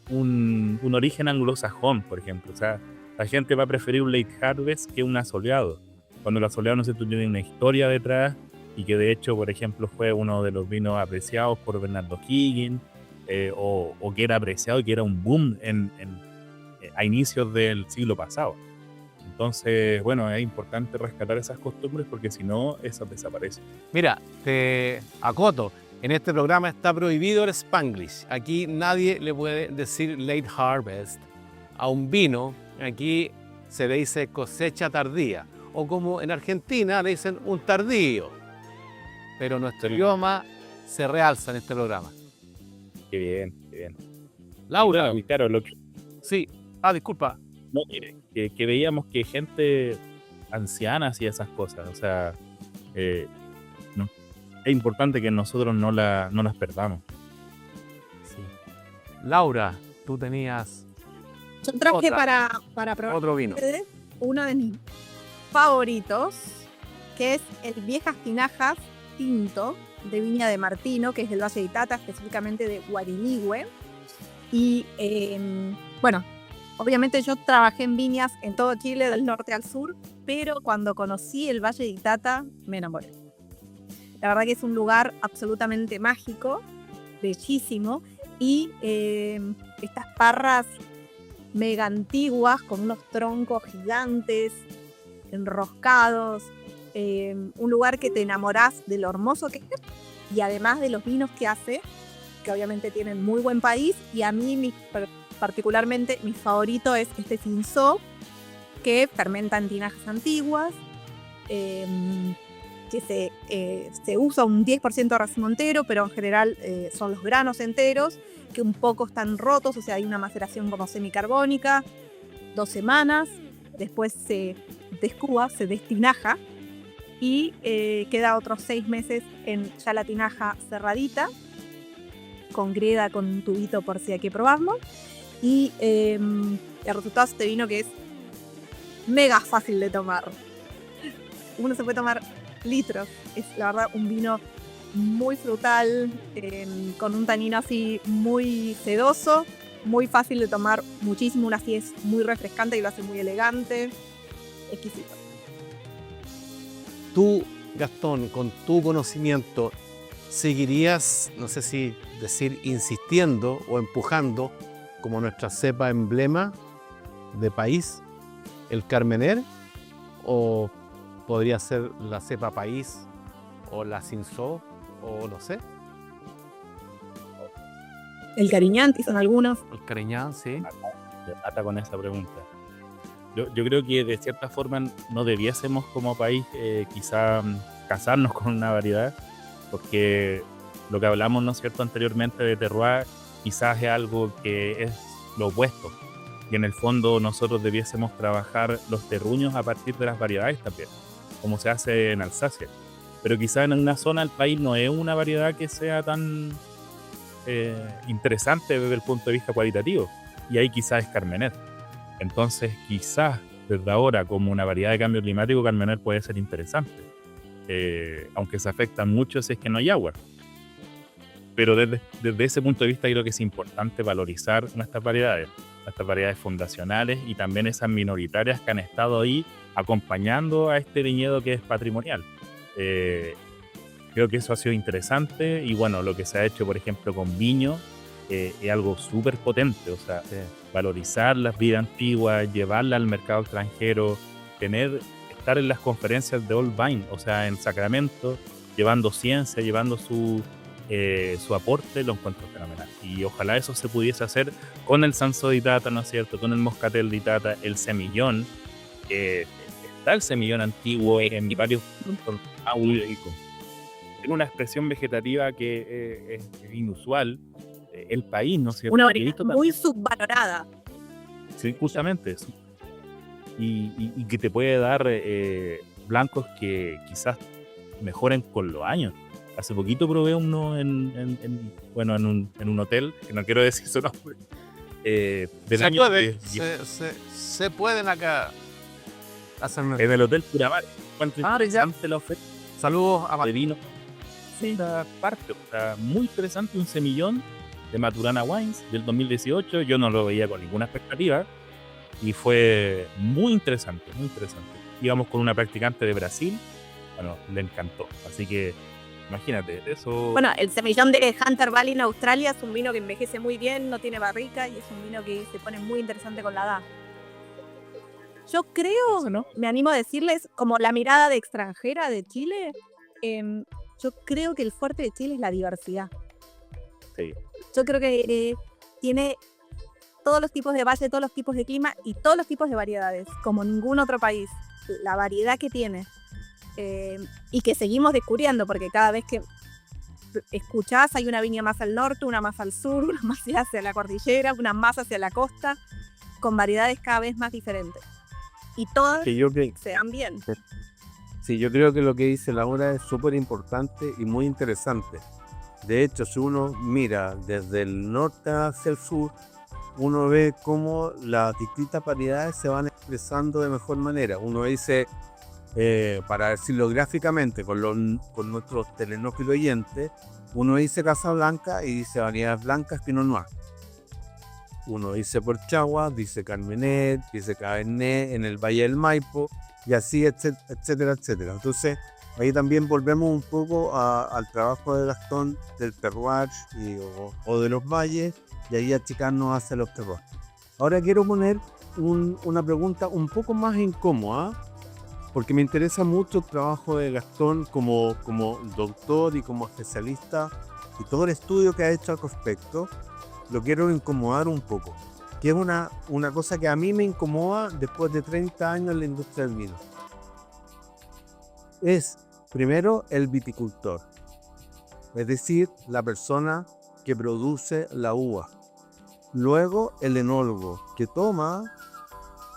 un origen anglosajón, por ejemplo. O sea, la gente va a preferir un late harvest que un asoleado, cuando el asoleado, no sé, tiene una historia detrás, y que de hecho, por ejemplo, fue uno de los vinos apreciados por Bernardo Higgins, o que era apreciado y que era un boom a inicios del siglo pasado. Entonces, bueno, es importante rescatar esas costumbres, porque si no, esas desaparecen. Mira, te acoto, en este programa está prohibido el Spanglish. Aquí nadie le puede decir late harvest a un vino. Aquí se le dice cosecha tardía, o como en Argentina le dicen un tardío. Pero nuestro idioma se realza en este programa. Qué bien, qué bien. Laura. Y claro, lo que... Sí. Disculpa. No, mire, que veíamos que gente anciana hacía esas cosas. O sea, no, es importante que nosotros no las perdamos. Sí. Laura, tú tenías Yo traje Otra. para probar otro vino. ustedes uno de mis favoritos, que es el Viejas Tinajas Tinto de Viña de Martino, que es del Valle de Itata, específicamente de Guariligüe. Y bueno, obviamente yo trabajé en viñas en todo Chile, del norte al sur, pero cuando conocí el Valle de Itata me enamoré. La verdad que es un lugar absolutamente mágico, bellísimo, y estas parras mega antiguas con unos troncos gigantes, enroscados, un lugar que te enamorás de lo hermoso que es y además de los vinos que hace, que obviamente tienen muy buen país, y a mí particularmente mi favorito es este Cinsault, que fermenta en tinajas antiguas, que se usa un 10% de racimo entero, pero en general son los granos enteros, que un poco están rotos, o sea, hay una maceración como semicarbónica, 2 semanas, después se descuba, se destinaja, y queda otros 6 meses en ya la tinaja cerradita, con greda, con un tubito por si hay que probarlo, y el resultado es este vino que es mega fácil de tomar. Uno se puede tomar litros, es la verdad un vino muy frutal, con un tanino así muy sedoso, muy fácil de tomar muchísimo, una acidez muy refrescante y lo hace muy elegante, exquisito. Tú, Gastón, con tu conocimiento, ¿seguirías, no sé si decir, insistiendo o empujando como nuestra cepa emblema de país, el Carmener? ¿O podría ser la cepa país o la Cinsault o no sé? El Cariñanti son algunos. El Cariñán, sí. Ata con esa pregunta. Yo creo que de cierta forma no debiésemos como país quizá casarnos con una variedad, porque lo que hablamos, ¿no es cierto?, anteriormente de terroir, quizás es algo que es lo opuesto, y en el fondo nosotros debiésemos trabajar los terruños a partir de las variedades también, como se hace en Alsacia. Pero quizás en una zona del país no es una variedad que sea tan interesante desde el punto de vista cualitativo, y ahí quizás es Carmener. Entonces quizás desde ahora como una variedad de cambio climático Carmener puede ser interesante, aunque se afectan mucho si es que no hay agua. Pero desde ese punto de vista yo creo que es importante valorizar nuestras variedades fundacionales y también esas minoritarias que han estado ahí acompañando a este viñedo que es patrimonial. Creo que eso ha sido interesante, y bueno, lo que se ha hecho por ejemplo con Viño es algo súper potente, o sea, valorizar las vidas antiguas, llevarlas al mercado extranjero, estar en las conferencias de Old Vine, o sea, en Sacramento, llevando ciencia, llevando su aporte, lo encuentro fenomenal. Y ojalá eso se pudiese hacer con el Cinsault de Itata, ¿no es cierto?, con el Moscatel de Itata, el Semillón. Está el Semillón antiguo en varios puntos. Tiene una expresión vegetativa que es inusual. El país, ¿no es cierto? Una variedad muy subvalorada. Sí, justamente eso. Y que te puede dar blancos que quizás mejoren con los años. Hace poquito probé uno en un hotel, que no quiero decir su nombre. Se pueden acá hacer en el Hotel Puramar. Interesante la oferta saludos a de vino. Sí. Esta parte, o sea, muy interesante, un Semillón de Maturana Wines del 2018. Yo no lo veía con ninguna expectativa y fue muy interesante, muy interesante. Íbamos con una practicante de Brasil, bueno, le encantó, así que imagínate eso. Bueno, el Semillón de Hunter Valley en Australia es un vino que envejece muy bien, no tiene barrica y es un vino que se pone muy interesante con la edad. Yo creo, ¿no? me animo a decirles, como la mirada de extranjera de Chile, yo creo que el fuerte de Chile es la diversidad. Sí. Yo creo que tiene todos los tipos de valle, todos los tipos de clima y todos los tipos de variedades, como ningún otro país. La variedad que tiene y que seguimos descubriendo, porque cada vez que escuchás hay una viña más al norte, una más al sur, una más hacia la cordillera, una más hacia la costa, con variedades cada vez más diferentes. Y todas se dan bien. Sí, yo creo que lo que dice Laura es súper importante y muy interesante. De hecho, si uno mira desde el norte hacia el sur, uno ve cómo las distintas variedades se van expresando de mejor manera. Uno dice, para decirlo gráficamente, con nuestros telenófilos oyentes, uno dice Casablanca y dice variedades blancas Pinot Noir. Uno dice Porchagua, dice Carmenet, dice Cabernet en el Valle del Maipo, y así, etcétera, etcétera. Entonces, ahí también volvemos un poco al trabajo de Gastón del terroir o de los valles, y ahí achicarnos hacia los terroirs. Ahora quiero poner una pregunta un poco más incómoda, porque me interesa mucho el trabajo de Gastón como doctor y como especialista, y todo el estudio que ha hecho al respecto. Lo quiero incomodar un poco, que es una cosa que a mí me incomoda después de 30 años en la industria del vino. Es, primero, el viticultor, es decir, la persona que produce la uva. Luego, el enólogo, que toma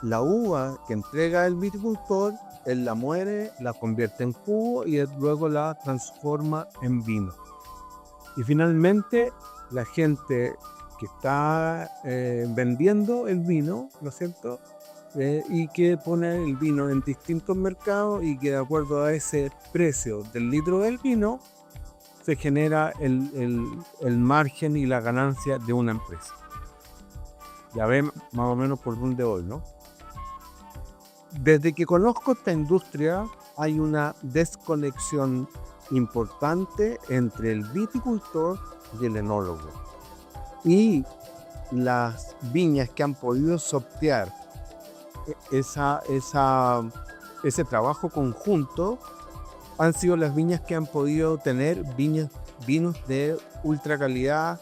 la uva que entrega el viticultor, él la muere, la convierte en jugo y luego la transforma en vino. Y finalmente, la gente que está vendiendo el vino, ¿no es cierto? Y que pone el vino en distintos mercados y que de acuerdo a ese precio del litro del vino se genera el margen y la ganancia de una empresa. Ya ven más o menos por dónde voy, ¿no? Desde que conozco esta industria hay una desconexión importante entre el viticultor y el enólogo. Y las viñas que han podido sortear ese trabajo conjunto han sido las viñas que han podido tener vinos de ultra calidad,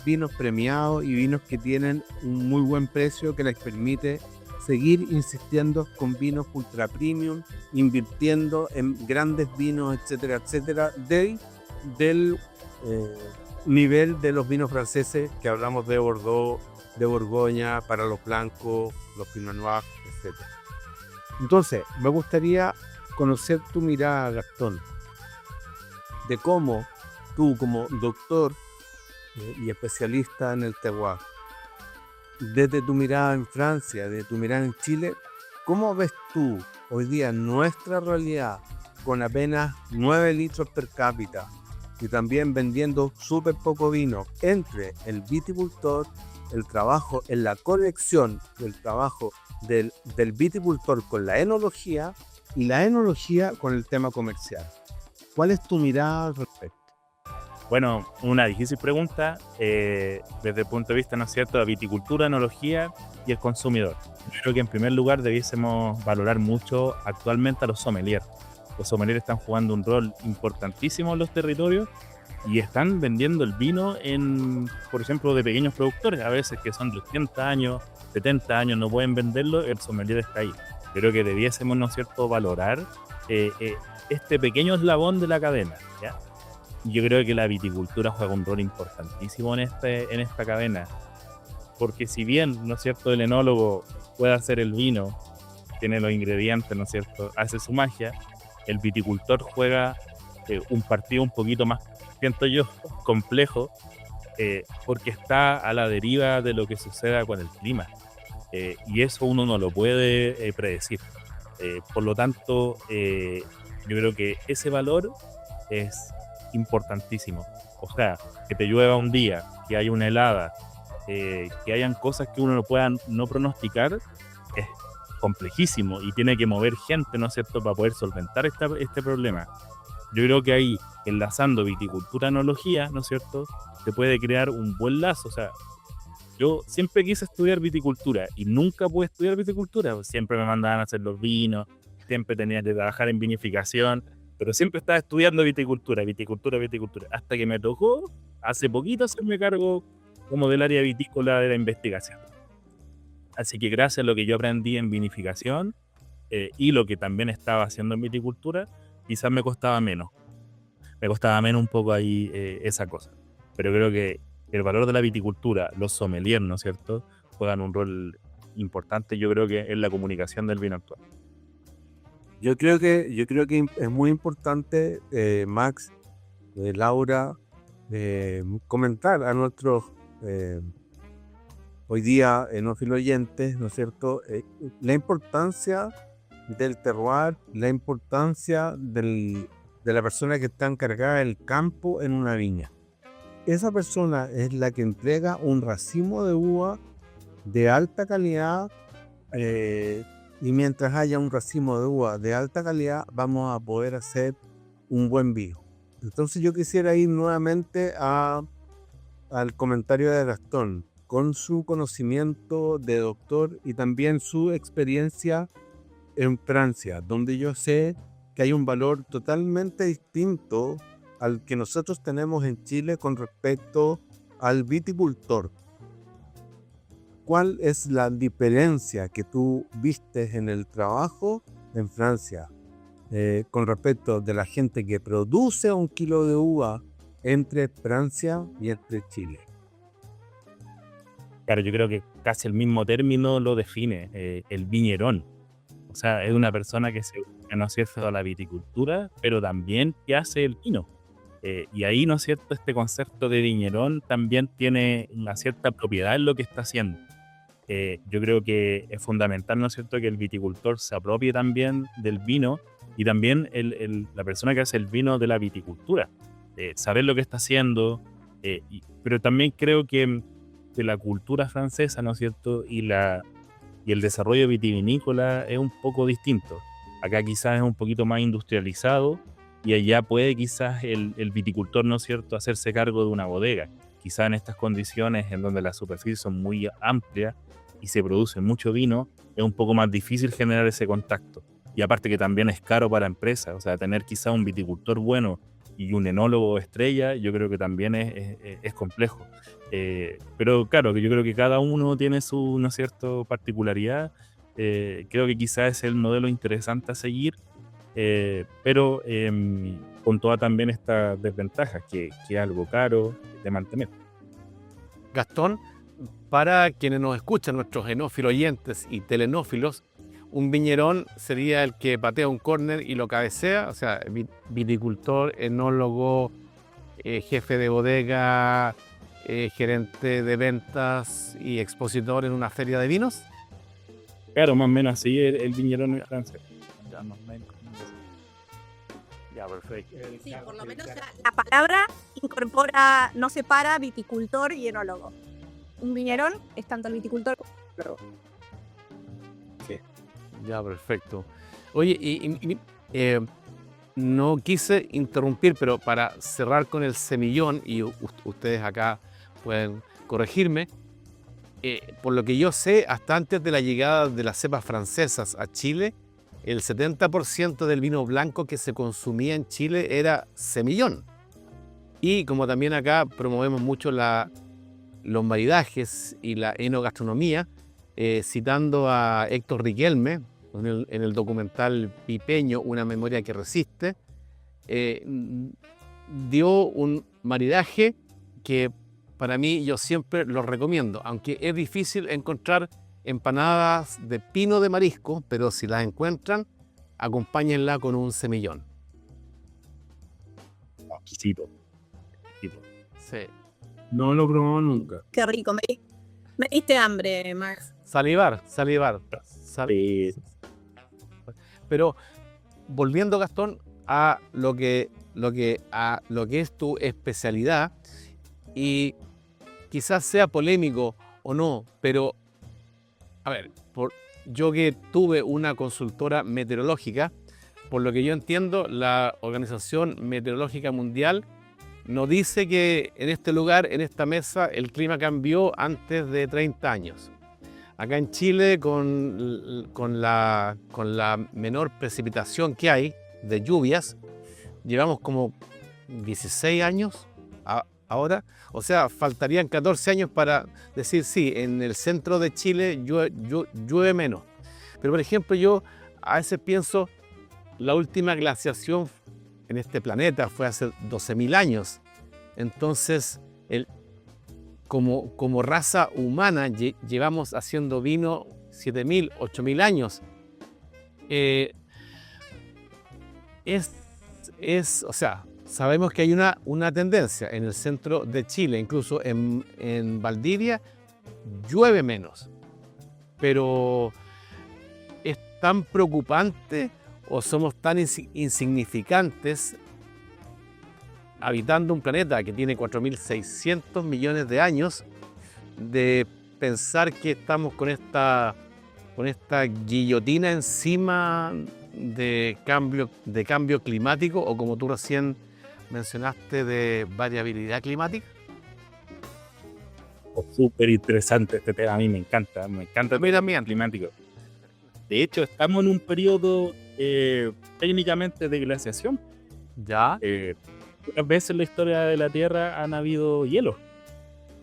vinos premiados y vinos que tienen un muy buen precio que les permite seguir insistiendo con vinos ultra premium, invirtiendo en grandes vinos, etcétera, etcétera, del nivel de los vinos franceses que hablamos de Bordeaux, de Borgoña, para los blancos, los Pinot Noir, etc. Entonces, me gustaría conocer tu mirada, Gastón, de cómo tú, como doctor y especialista en el terroir, desde tu mirada en Francia, desde tu mirada en Chile, ¿cómo ves tú hoy día nuestra realidad con apenas 9 litros per cápita y también vendiendo súper poco vino entre el viticultor, el trabajo en la conexión del trabajo del viticultor con la enología y la enología con el tema comercial? ¿Cuál es tu mirada al respecto? Bueno, una difícil pregunta desde el punto de vista, ¿no es cierto?, de viticultura, enología y el consumidor. Yo creo que en primer lugar debiésemos valorar mucho actualmente a los sommeliers. Los sommeliers están jugando un rol importantísimo en los territorios y están vendiendo el vino por ejemplo, de pequeños productores, a veces que son de 80 años, 70 años, no pueden venderlo, el sommelier está ahí. Creo que debiésemos, ¿no es cierto?, valorar este pequeño eslabón de la cadena, ¿ya? Yo creo que la viticultura juega un rol importantísimo en esta cadena, porque si bien, ¿no es cierto?, el enólogo puede hacer el vino, tiene los ingredientes, ¿no es cierto?, hace su magia, el viticultor juega un partido un poquito más, siento yo, complejo, porque está a la deriva de lo que suceda con el clima, y eso uno no lo puede predecir. Por lo tanto, yo creo que ese valor es importantísimo. O sea, que te llueva un día, que haya una helada, que hayan cosas que uno no pueda no pronosticar, es complejísimo y tiene que mover gente, ¿no es cierto?, para poder solventar este problema. Yo creo que ahí, enlazando viticultura, enología, ¿no es cierto?, se puede crear un buen lazo. O sea, yo siempre quise estudiar viticultura y nunca pude estudiar viticultura. Siempre me mandaban a hacer los vinos, siempre tenía que trabajar en vinificación, pero siempre estaba estudiando viticultura, hasta que me tocó hace poquito hacerme cargo como del área vitícola de la investigación. Así que gracias a lo que yo aprendí en vinificación y lo que también estaba haciendo en viticultura, quizás me costaba menos un poco ahí esa cosa. Pero creo que el valor de la viticultura, los sommeliers, ¿no es cierto?, juegan un rol importante, yo creo que en la comunicación del vino actual. Yo creo que es muy importante, Max, Laura, comentar a nuestros hoy día enófilo oyentes, ¿no es cierto? La importancia del terroir, la importancia de la persona que está encargada del campo en una viña. Esa persona es la que entrega un racimo de uva de alta calidad, y mientras haya un racimo de uva de alta calidad vamos a poder hacer un buen vino. Entonces yo quisiera ir nuevamente al comentario de Gastón, con su conocimiento de doctor y también su experiencia en Francia, donde yo sé que hay un valor totalmente distinto al que nosotros tenemos en Chile con respecto al viticultor. ¿Cuál es la diferencia que tú vistes en el trabajo en Francia con respecto de la gente que produce 1 kilo de uva entre Francia y entre Chile? Claro, yo creo que casi el mismo término lo define, el viñerón. O sea, es una persona que se dedica, ¿no es cierto?, a la viticultura, pero también que hace el vino. Y ahí, ¿no es cierto?, este concepto de viñerón también tiene una cierta propiedad en lo que está haciendo. Yo creo que es fundamental, ¿no es cierto?, que el viticultor se apropie también del vino y también la persona que hace el vino de la viticultura. Saber lo que está haciendo, pero también creo que de la cultura francesa, ¿no es cierto?, y el desarrollo vitivinícola es un poco distinto. Acá quizás es un poquito más industrializado y allá puede quizás el viticultor, ¿no es cierto?, hacerse cargo de una bodega. Quizás en estas condiciones en donde las superficies son muy amplias y se produce mucho vino, es un poco más difícil generar ese contacto. Y aparte que también es caro para empresas, o sea, tener quizás un viticultor bueno y un enólogo estrella, yo creo que también es complejo. Pero claro, que yo creo que cada uno tiene su, ¿no es cierto?, particularidad. Creo que quizás es el modelo interesante a seguir, pero con todas también estas desventajas, que es algo caro de mantener. Gastón, para quienes nos escuchan, nuestros enófilos oyentes y telenófilos, un viñerón sería el que patea un córner y lo cabecea, o sea, viticultor, enólogo, jefe de bodega, gerente de ventas y expositor en una feria de vinos. Claro, más o menos así el viñerón en Francia. Ya, más o menos. Ya, perfecto. Sí, por lo menos la palabra incorpora, no separa viticultor y enólogo. Un viñerón es tanto el viticultor como el enólogo. Ya, perfecto. Oye, no quise interrumpir, pero para cerrar con el semillón, y ustedes acá pueden corregirme, por lo que yo sé, hasta antes de la llegada de las cepas francesas a Chile, el 70% del vino blanco que se consumía en Chile era semillón. Y como también acá promovemos mucho los maridajes y la enogastronomía, citando a Héctor Riquelme en el documental Pipeño, una memoria que resiste, dio un maridaje que para mí yo siempre lo recomiendo, aunque es difícil encontrar empanadas de pino de marisco, pero si las encuentran, acompáñenla con un semillón. Exquisito. Sí. No lo probamos nunca. Qué rico, me diste hambre, Max. Salivar. Sí. Pero volviendo, Gastón, a lo que es tu especialidad, y quizás sea polémico o no, pero a ver, yo que tuve una consultora meteorológica, por lo que yo entiendo, la Organización Meteorológica Mundial nos dice que en este lugar, en esta mesa, el clima cambió antes de 30 años. Acá en Chile, con la menor precipitación que hay de lluvias, llevamos como 16 años ahora. O sea, faltarían 14 años para decir, sí, en el centro de Chile llueve menos. Pero, por ejemplo, yo a veces pienso, la última glaciación en este planeta fue hace 12.000 años. Entonces, como raza humana llevamos haciendo vino 7.000, 8.000 años. O sea, sabemos que hay una tendencia en el centro de Chile, incluso en Valdivia, llueve menos. Pero ¿es tan preocupante o somos tan insignificantes habitando un planeta que tiene 4.600 millones de años de pensar que estamos con esta guillotina encima de cambio climático, o como tú recién mencionaste, de variabilidad climática? Súper interesante este tema, a mí me encanta el cambio climático. De hecho, estamos en un periodo técnicamente de glaciación. Ya. Muchas veces en la historia de la Tierra han habido hielo.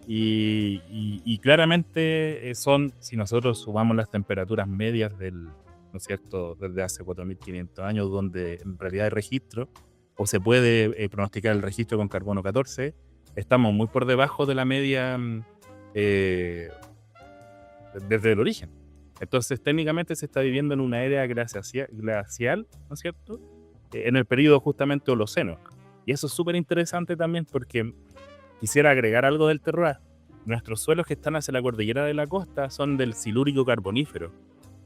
Y claramente si nosotros sumamos las temperaturas medias ¿no es cierto?, desde hace 4.500 años, donde en realidad hay registro, o se puede pronosticar el registro con carbono 14, estamos muy por debajo de la media desde el origen. Entonces, técnicamente se está viviendo en una era glacial, ¿no es cierto?, en el periodo justamente Holoceno. Y eso es súper interesante también, porque quisiera agregar algo del terroir. Nuestros suelos que están hacia la cordillera de la costa son del silúrico carbonífero,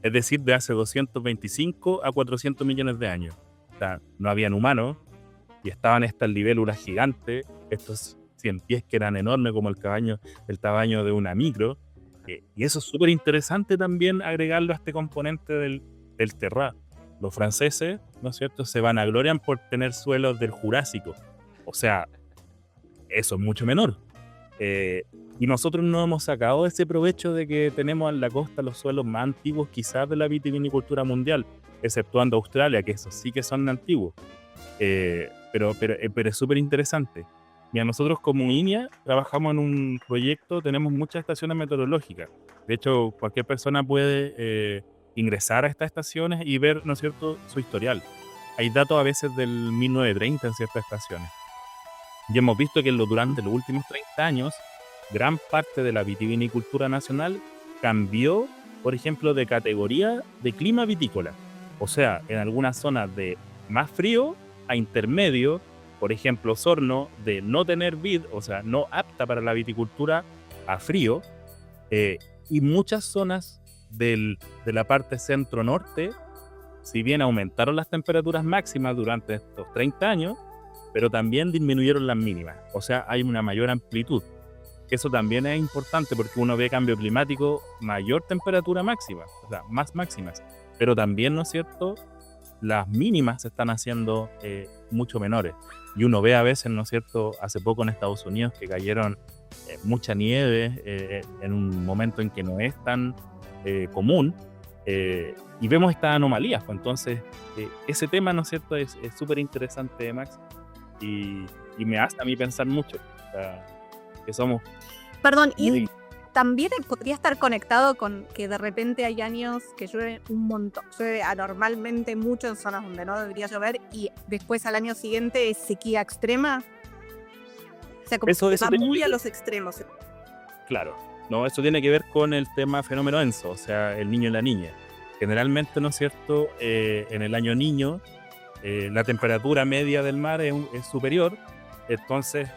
es decir, de hace 225 a 400 millones de años. O sea, no habían humanos y estaban estas libélulas gigantes, estos 100 pies que eran enormes como el tamaño de una micro. Y eso es súper interesante también agregarlo a este componente del terroir. Los franceses, ¿no es cierto?, se vanaglorian por tener suelos del Jurásico. O sea, eso es mucho menor. Y nosotros no hemos sacado ese provecho de que tenemos en la costa los suelos más antiguos quizás de la vitivinicultura mundial, exceptuando Australia, que esos sí que son antiguos. Pero es súper interesante. Mira, nosotros como INIA trabajamos en un proyecto, tenemos muchas estaciones meteorológicas. De hecho, cualquier persona puede ingresar a estas estaciones y ver, ¿no es cierto?, su historial. Hay datos a veces del 1930 en ciertas estaciones. Y hemos visto que durante los últimos 30 años, gran parte de la vitivinicultura nacional cambió, por ejemplo, de categoría de clima vitícola. O sea, en algunas zonas de más frío a intermedio, por ejemplo, Osorno, de no tener vid, o sea, no apta para la viticultura, a frío, y muchas zonas de la parte centro-norte, si bien aumentaron las temperaturas máximas durante estos 30 años, pero también disminuyeron las mínimas. O sea, hay una mayor amplitud. Eso también es importante porque uno ve cambio climático, mayor temperatura máxima, o sea, más máximas. Pero también, ¿no es cierto?, las mínimas se están haciendo mucho menores. Y uno ve a veces, ¿no es cierto?, hace poco en Estados Unidos que cayeron mucha nieve en un momento en que no es tan común, y vemos estas anomalías. Pues entonces, ese tema, ¿no es cierto?, es súper interesante, Max, y me hace a mí pensar mucho, o sea, que somos... Perdón, y también podría estar conectado con que de repente hay años que llueve un montón, llueve anormalmente mucho en zonas donde no debería llover, y después al año siguiente es sequía extrema. O sea, como eso que va muy tiene... a los extremos. Claro, no, eso tiene que ver con el tema fenómeno ENSO, o sea, el niño y la niña. Generalmente, ¿no es cierto?, en el año niño, la temperatura media del mar es superior, entonces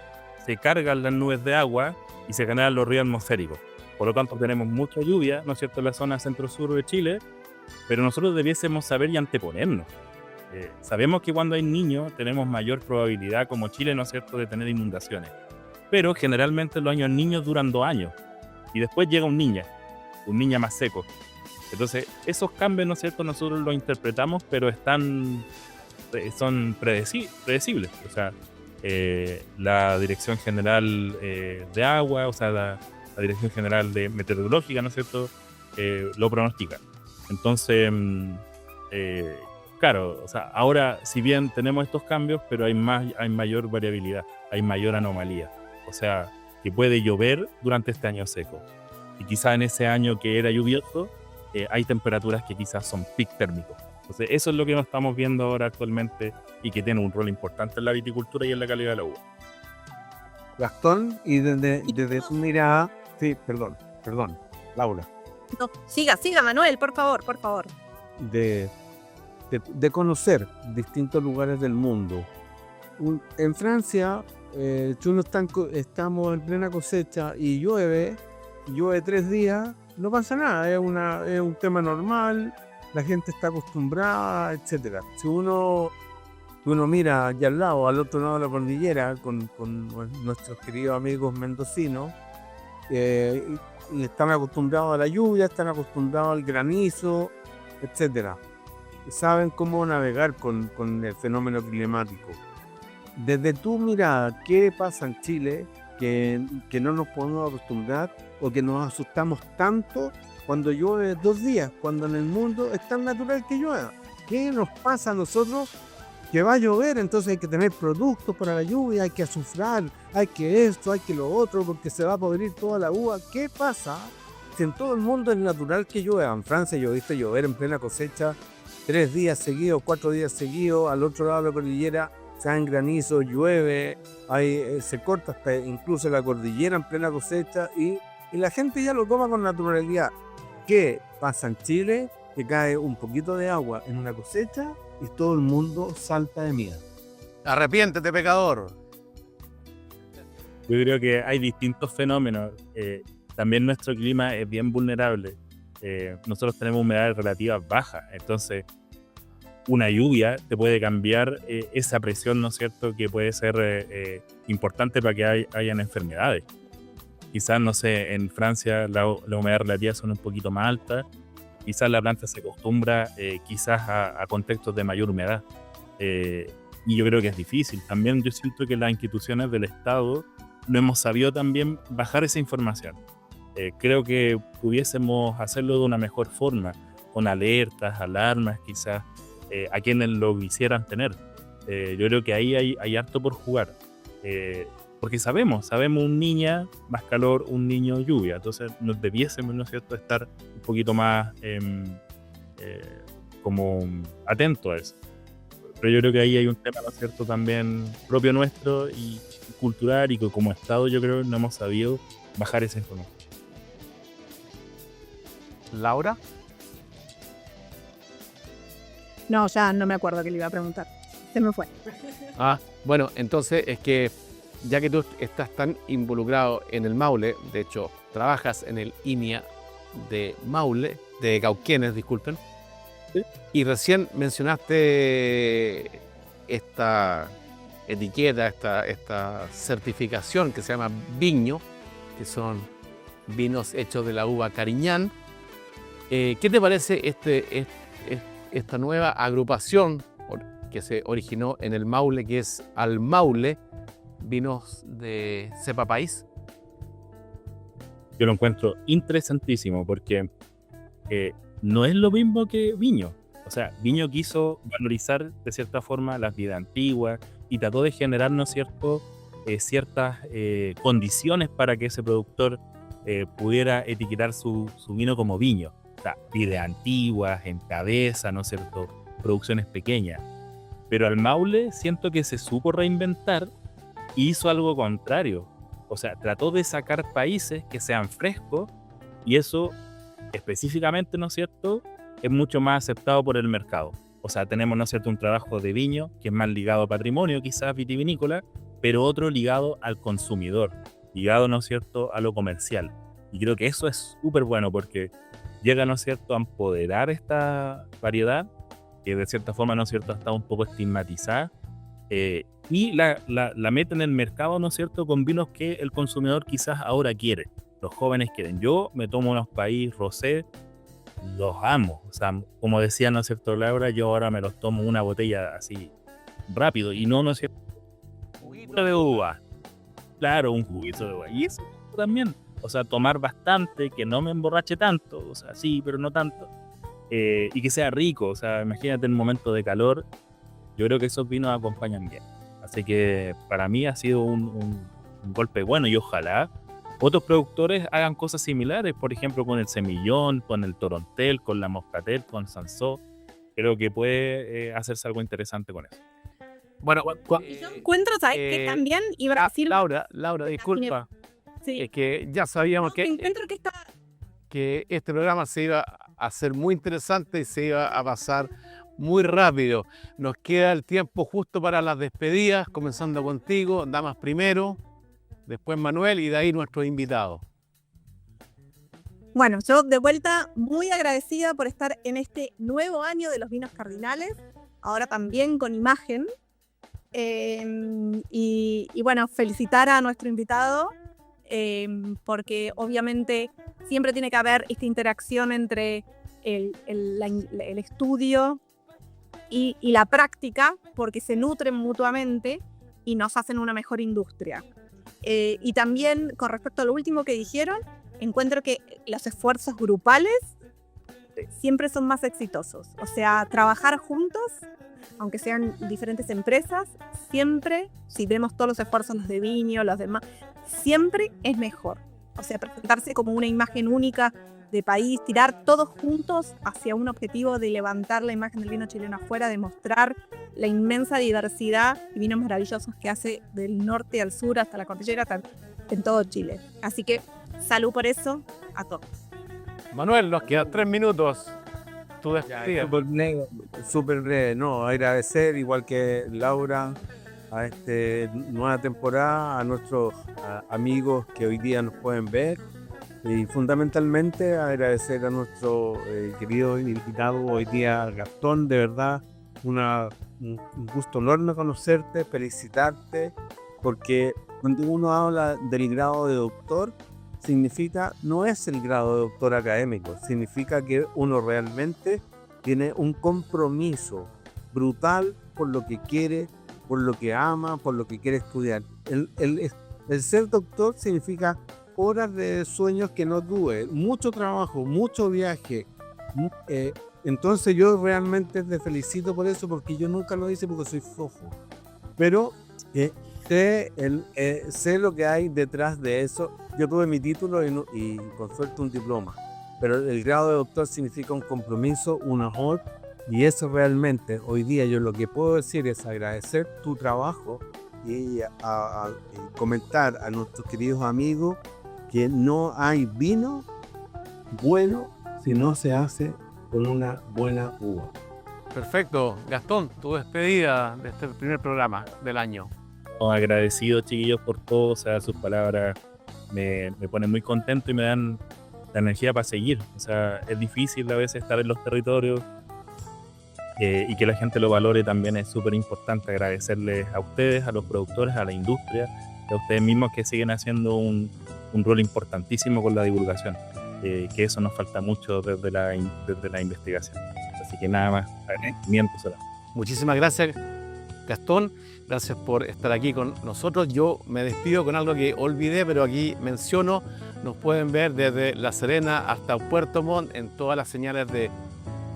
se cargan las nubes de agua y se generan los ríos atmosféricos. Por lo tanto, tenemos mucha lluvia, ¿no es cierto?, en la zona centro-sur de Chile, pero nosotros debiésemos saber y anteponernos. Sabemos que cuando hay niños tenemos mayor probabilidad, como Chile, ¿no es cierto?, de tener inundaciones. Pero generalmente los años niños duran 2 años y después llega un niña más seco. Entonces, esos cambios, ¿no es cierto?, nosotros los interpretamos, pero son predecibles. O sea, la Dirección General de Agua, o sea, la Dirección General de Meteorológica, ¿no es cierto?, lo pronostica. Entonces, claro, o sea, ahora, si bien tenemos estos cambios, pero hay mayor variabilidad, hay mayor anomalía. O sea, que puede llover durante este año seco. Y quizás en ese año que era lluvioso, hay temperaturas que quizás son pic térmicos. Entonces, eso es lo que nos estamos viendo ahora actualmente y que tiene un rol importante en la viticultura y en la calidad de la uva. Gastón, y desde tu mirada, sí, perdón, Laura, No, siga, Manuel, por favor. de conocer distintos lugares del mundo. En Francia, estamos en plena cosecha y llueve llueve 3 días, no pasa nada, es un tema normal, la gente está acostumbrada, etcétera. Si uno mira allá al lado, al otro lado de la cordillera, con nuestros queridos amigos mendocinos, y están acostumbrados a la lluvia, están acostumbrados al granizo, etcétera. Saben cómo navegar con el fenómeno climático. Desde tu mirada, ¿qué pasa en Chile que no nos podemos acostumbrar o que nos asustamos tanto cuando llueve 2 días, cuando en el mundo es tan natural que llueva? ¿Qué nos pasa a nosotros que va a llover? Entonces hay que tener productos para la lluvia, hay que azufrar, hay que esto, hay que lo otro, porque se va a podrir toda la uva. ¿Qué pasa si en todo el mundo es natural que llueva? En Francia yo he visto llover en plena cosecha 3 días seguidos, 4 días seguidos, al otro lado de la cordillera se dan granizo, llueve, se corta hasta incluso la cordillera en plena cosecha y la gente ya lo toma con naturalidad. ¿Qué pasa en Chile? Que cae un poquito de agua en una cosecha y todo el mundo salta de miedo. Arrepiéntete, pecador. Yo creo que hay distintos fenómenos. También nuestro clima es bien vulnerable. Nosotros tenemos humedades relativas bajas, entonces una lluvia te puede cambiar esa presión, ¿no es cierto?, que puede ser importante para que hayan enfermedades. Quizás, no sé, en Francia la humedad relativa son un poquito más alta, quizás la planta se acostumbra quizás a contextos de mayor humedad, y yo creo que es difícil. También yo siento que las instituciones del Estado no hemos sabido también bajar esa información. Creo que pudiésemos hacerlo de una mejor forma, con alertas, alarmas, quizás, a quienes lo quisieran tener. Yo creo que ahí hay harto por jugar. Porque sabemos un niña más calor, un niño lluvia. Entonces nos debiésemos, ¿no es cierto?, estar un poquito más como atentos a eso. Pero yo creo que ahí hay un tema, ¿no es cierto?, también propio nuestro y cultural, y que como Estado yo creo que no hemos sabido bajar esa información. Laura. No, ya no me acuerdo qué le iba a preguntar. Se me fue. Bueno, entonces es que ya que tú estás tan involucrado en el Maule, de hecho, trabajas en el INIA de Maule, de Cauquenes, disculpen, ¿sí? Y recién mencionaste esta etiqueta, esta certificación que se llama Viño, que son vinos hechos de la uva Cariñán. ¿Qué te parece esta nueva agrupación que se originó en el Maule, que es Al Maule, vinos de cepa país? Yo lo encuentro interesantísimo porque no es lo mismo que Viño. O sea, Viño quiso valorizar de cierta forma las vidas antiguas y trató de generar, ¿no es cierto?, ciertas condiciones para que ese productor pudiera etiquetar su vino como Viño. O sea, vidas antiguas, en cabeza, ¿no es cierto?, producciones pequeñas. Pero al Maule siento que se supo reinventar y hizo algo contrario. O sea, trató de sacar países que sean frescos, y eso específicamente, ¿no es cierto?, es mucho más aceptado por el mercado. O sea, tenemos, ¿no es cierto?, un trabajo de viño que es más ligado a patrimonio, quizás vitivinícola, pero otro ligado al consumidor, ligado, ¿no es cierto?, a lo comercial. Y creo que eso es súper bueno porque llega, ¿no es cierto?, a empoderar esta variedad que de cierta forma, ¿no es cierto?, está un poco estigmatizada, y la mete en el mercado, ¿no es cierto?, con vinos que el consumidor quizás ahora quiere, los jóvenes quieren. Yo me tomo unos país rosé, los amo. O sea, como decía, ¿no es cierto, Laura? Yo ahora me los tomo una botella así rápido, y no es cierto, juguito de uva. Claro, un juguito de uva. Y eso también, o sea, tomar bastante, que no me emborrache tanto, o sea, sí, pero no tanto, y que sea rico. O sea, imagínate en un momento de calor, yo creo que esos vinos acompañan bien. Así que para mí ha sido un golpe bueno, y ojalá otros productores hagan cosas similares, por ejemplo con el Semillón, con el Torontel, con la Moscatel, con Sansó. Creo que puede hacerse algo interesante con eso. Bueno, Y yo encuentro, ¿sabes qué? También, y Brasil... Laura, disculpa. Sí. Es que ya sabíamos encuentro que este programa se iba a hacer muy interesante y se iba a pasar muy rápido. Nos queda el tiempo justo para las despedidas, comenzando contigo, damas primero, después Manuel y de ahí nuestros invitados. Bueno, yo de vuelta muy agradecida por estar en este nuevo año de los vinos cardinales, ahora también con imagen. Y bueno, felicitar a nuestro invitado, porque obviamente siempre tiene que haber esta interacción entre el estudio y la práctica, porque se nutren mutuamente y nos hacen una mejor industria. Y también con respecto a lo último que dijeron, encuentro que los esfuerzos grupales siempre son más exitosos. O sea, trabajar juntos, aunque sean diferentes empresas, siempre, si vemos todos los esfuerzos, los de Viño, los demás, siempre es mejor. O sea, presentarse como una imagen única de país, tirar todos juntos hacia un objetivo de levantar la imagen del vino chileno afuera, de mostrar la inmensa diversidad y vinos maravillosos que hace del norte al sur hasta la cordillera, en todo Chile. Así que salud por eso a todos. Manuel, nos quedan 3 minutos. Tu despedida. Súper breve, no, agradecer igual que Laura a esta nueva temporada, a nuestros amigos que hoy día nos pueden ver y fundamentalmente agradecer a nuestro querido invitado hoy día, Gastón, de verdad un gusto enorme conocerte, felicitarte, porque cuando uno habla del grado de doctor, no es el grado de doctor académico, significa que uno realmente tiene un compromiso brutal por lo que quiere, por lo que ama, por lo que quiere estudiar. El ser doctor significa horas de sueños que no tuve, mucho trabajo, mucho viaje. Entonces yo realmente te felicito por eso, porque yo nunca lo hice porque soy flojo. Pero sé lo que hay detrás de eso. Yo tuve mi título y con suerte un diploma, pero el grado de doctor significa un compromiso, un honor, y eso realmente hoy día yo lo que puedo decir es agradecer tu trabajo y comentar a nuestros queridos amigos que no hay vino bueno si no se hace con una buena uva. Perfecto. Gastón, tu despedida de este primer programa del año. Agradecido, chiquillos, por todo. O sea, sus palabras me ponen muy contento y me dan la energía para seguir. O sea, es difícil a veces estar en los territorios y que la gente lo valore también es súper importante. Agradecerles a ustedes, a los productores, a la industria y a ustedes mismos que siguen haciendo un rol importantísimo con la divulgación, que eso nos falta mucho desde la investigación. Así que nada más, agradecimientos. Muchísimas gracias, Gastón. Gracias por estar aquí con nosotros. Yo me despido con algo que olvidé, pero aquí menciono. Nos pueden ver desde La Serena hasta Puerto Montt en todas las señales de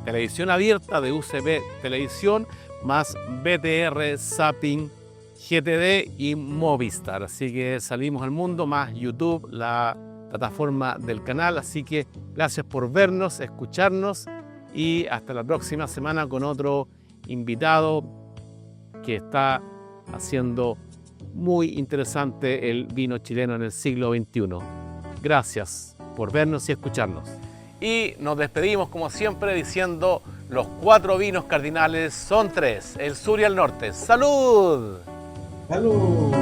televisión abierta de UCB Televisión, más BTR, Zapping, GTD y Movistar. Así que salimos al mundo, más YouTube, la plataforma del canal. Así que gracias por vernos, escucharnos y hasta la próxima semana con otro invitado que está haciendo muy interesante el vino chileno en el siglo XXI. Gracias por vernos y escucharnos. Y nos despedimos como siempre diciendo: los 4 vinos cardinales son 3, el sur y el norte. ¡Salud! ¡Salud!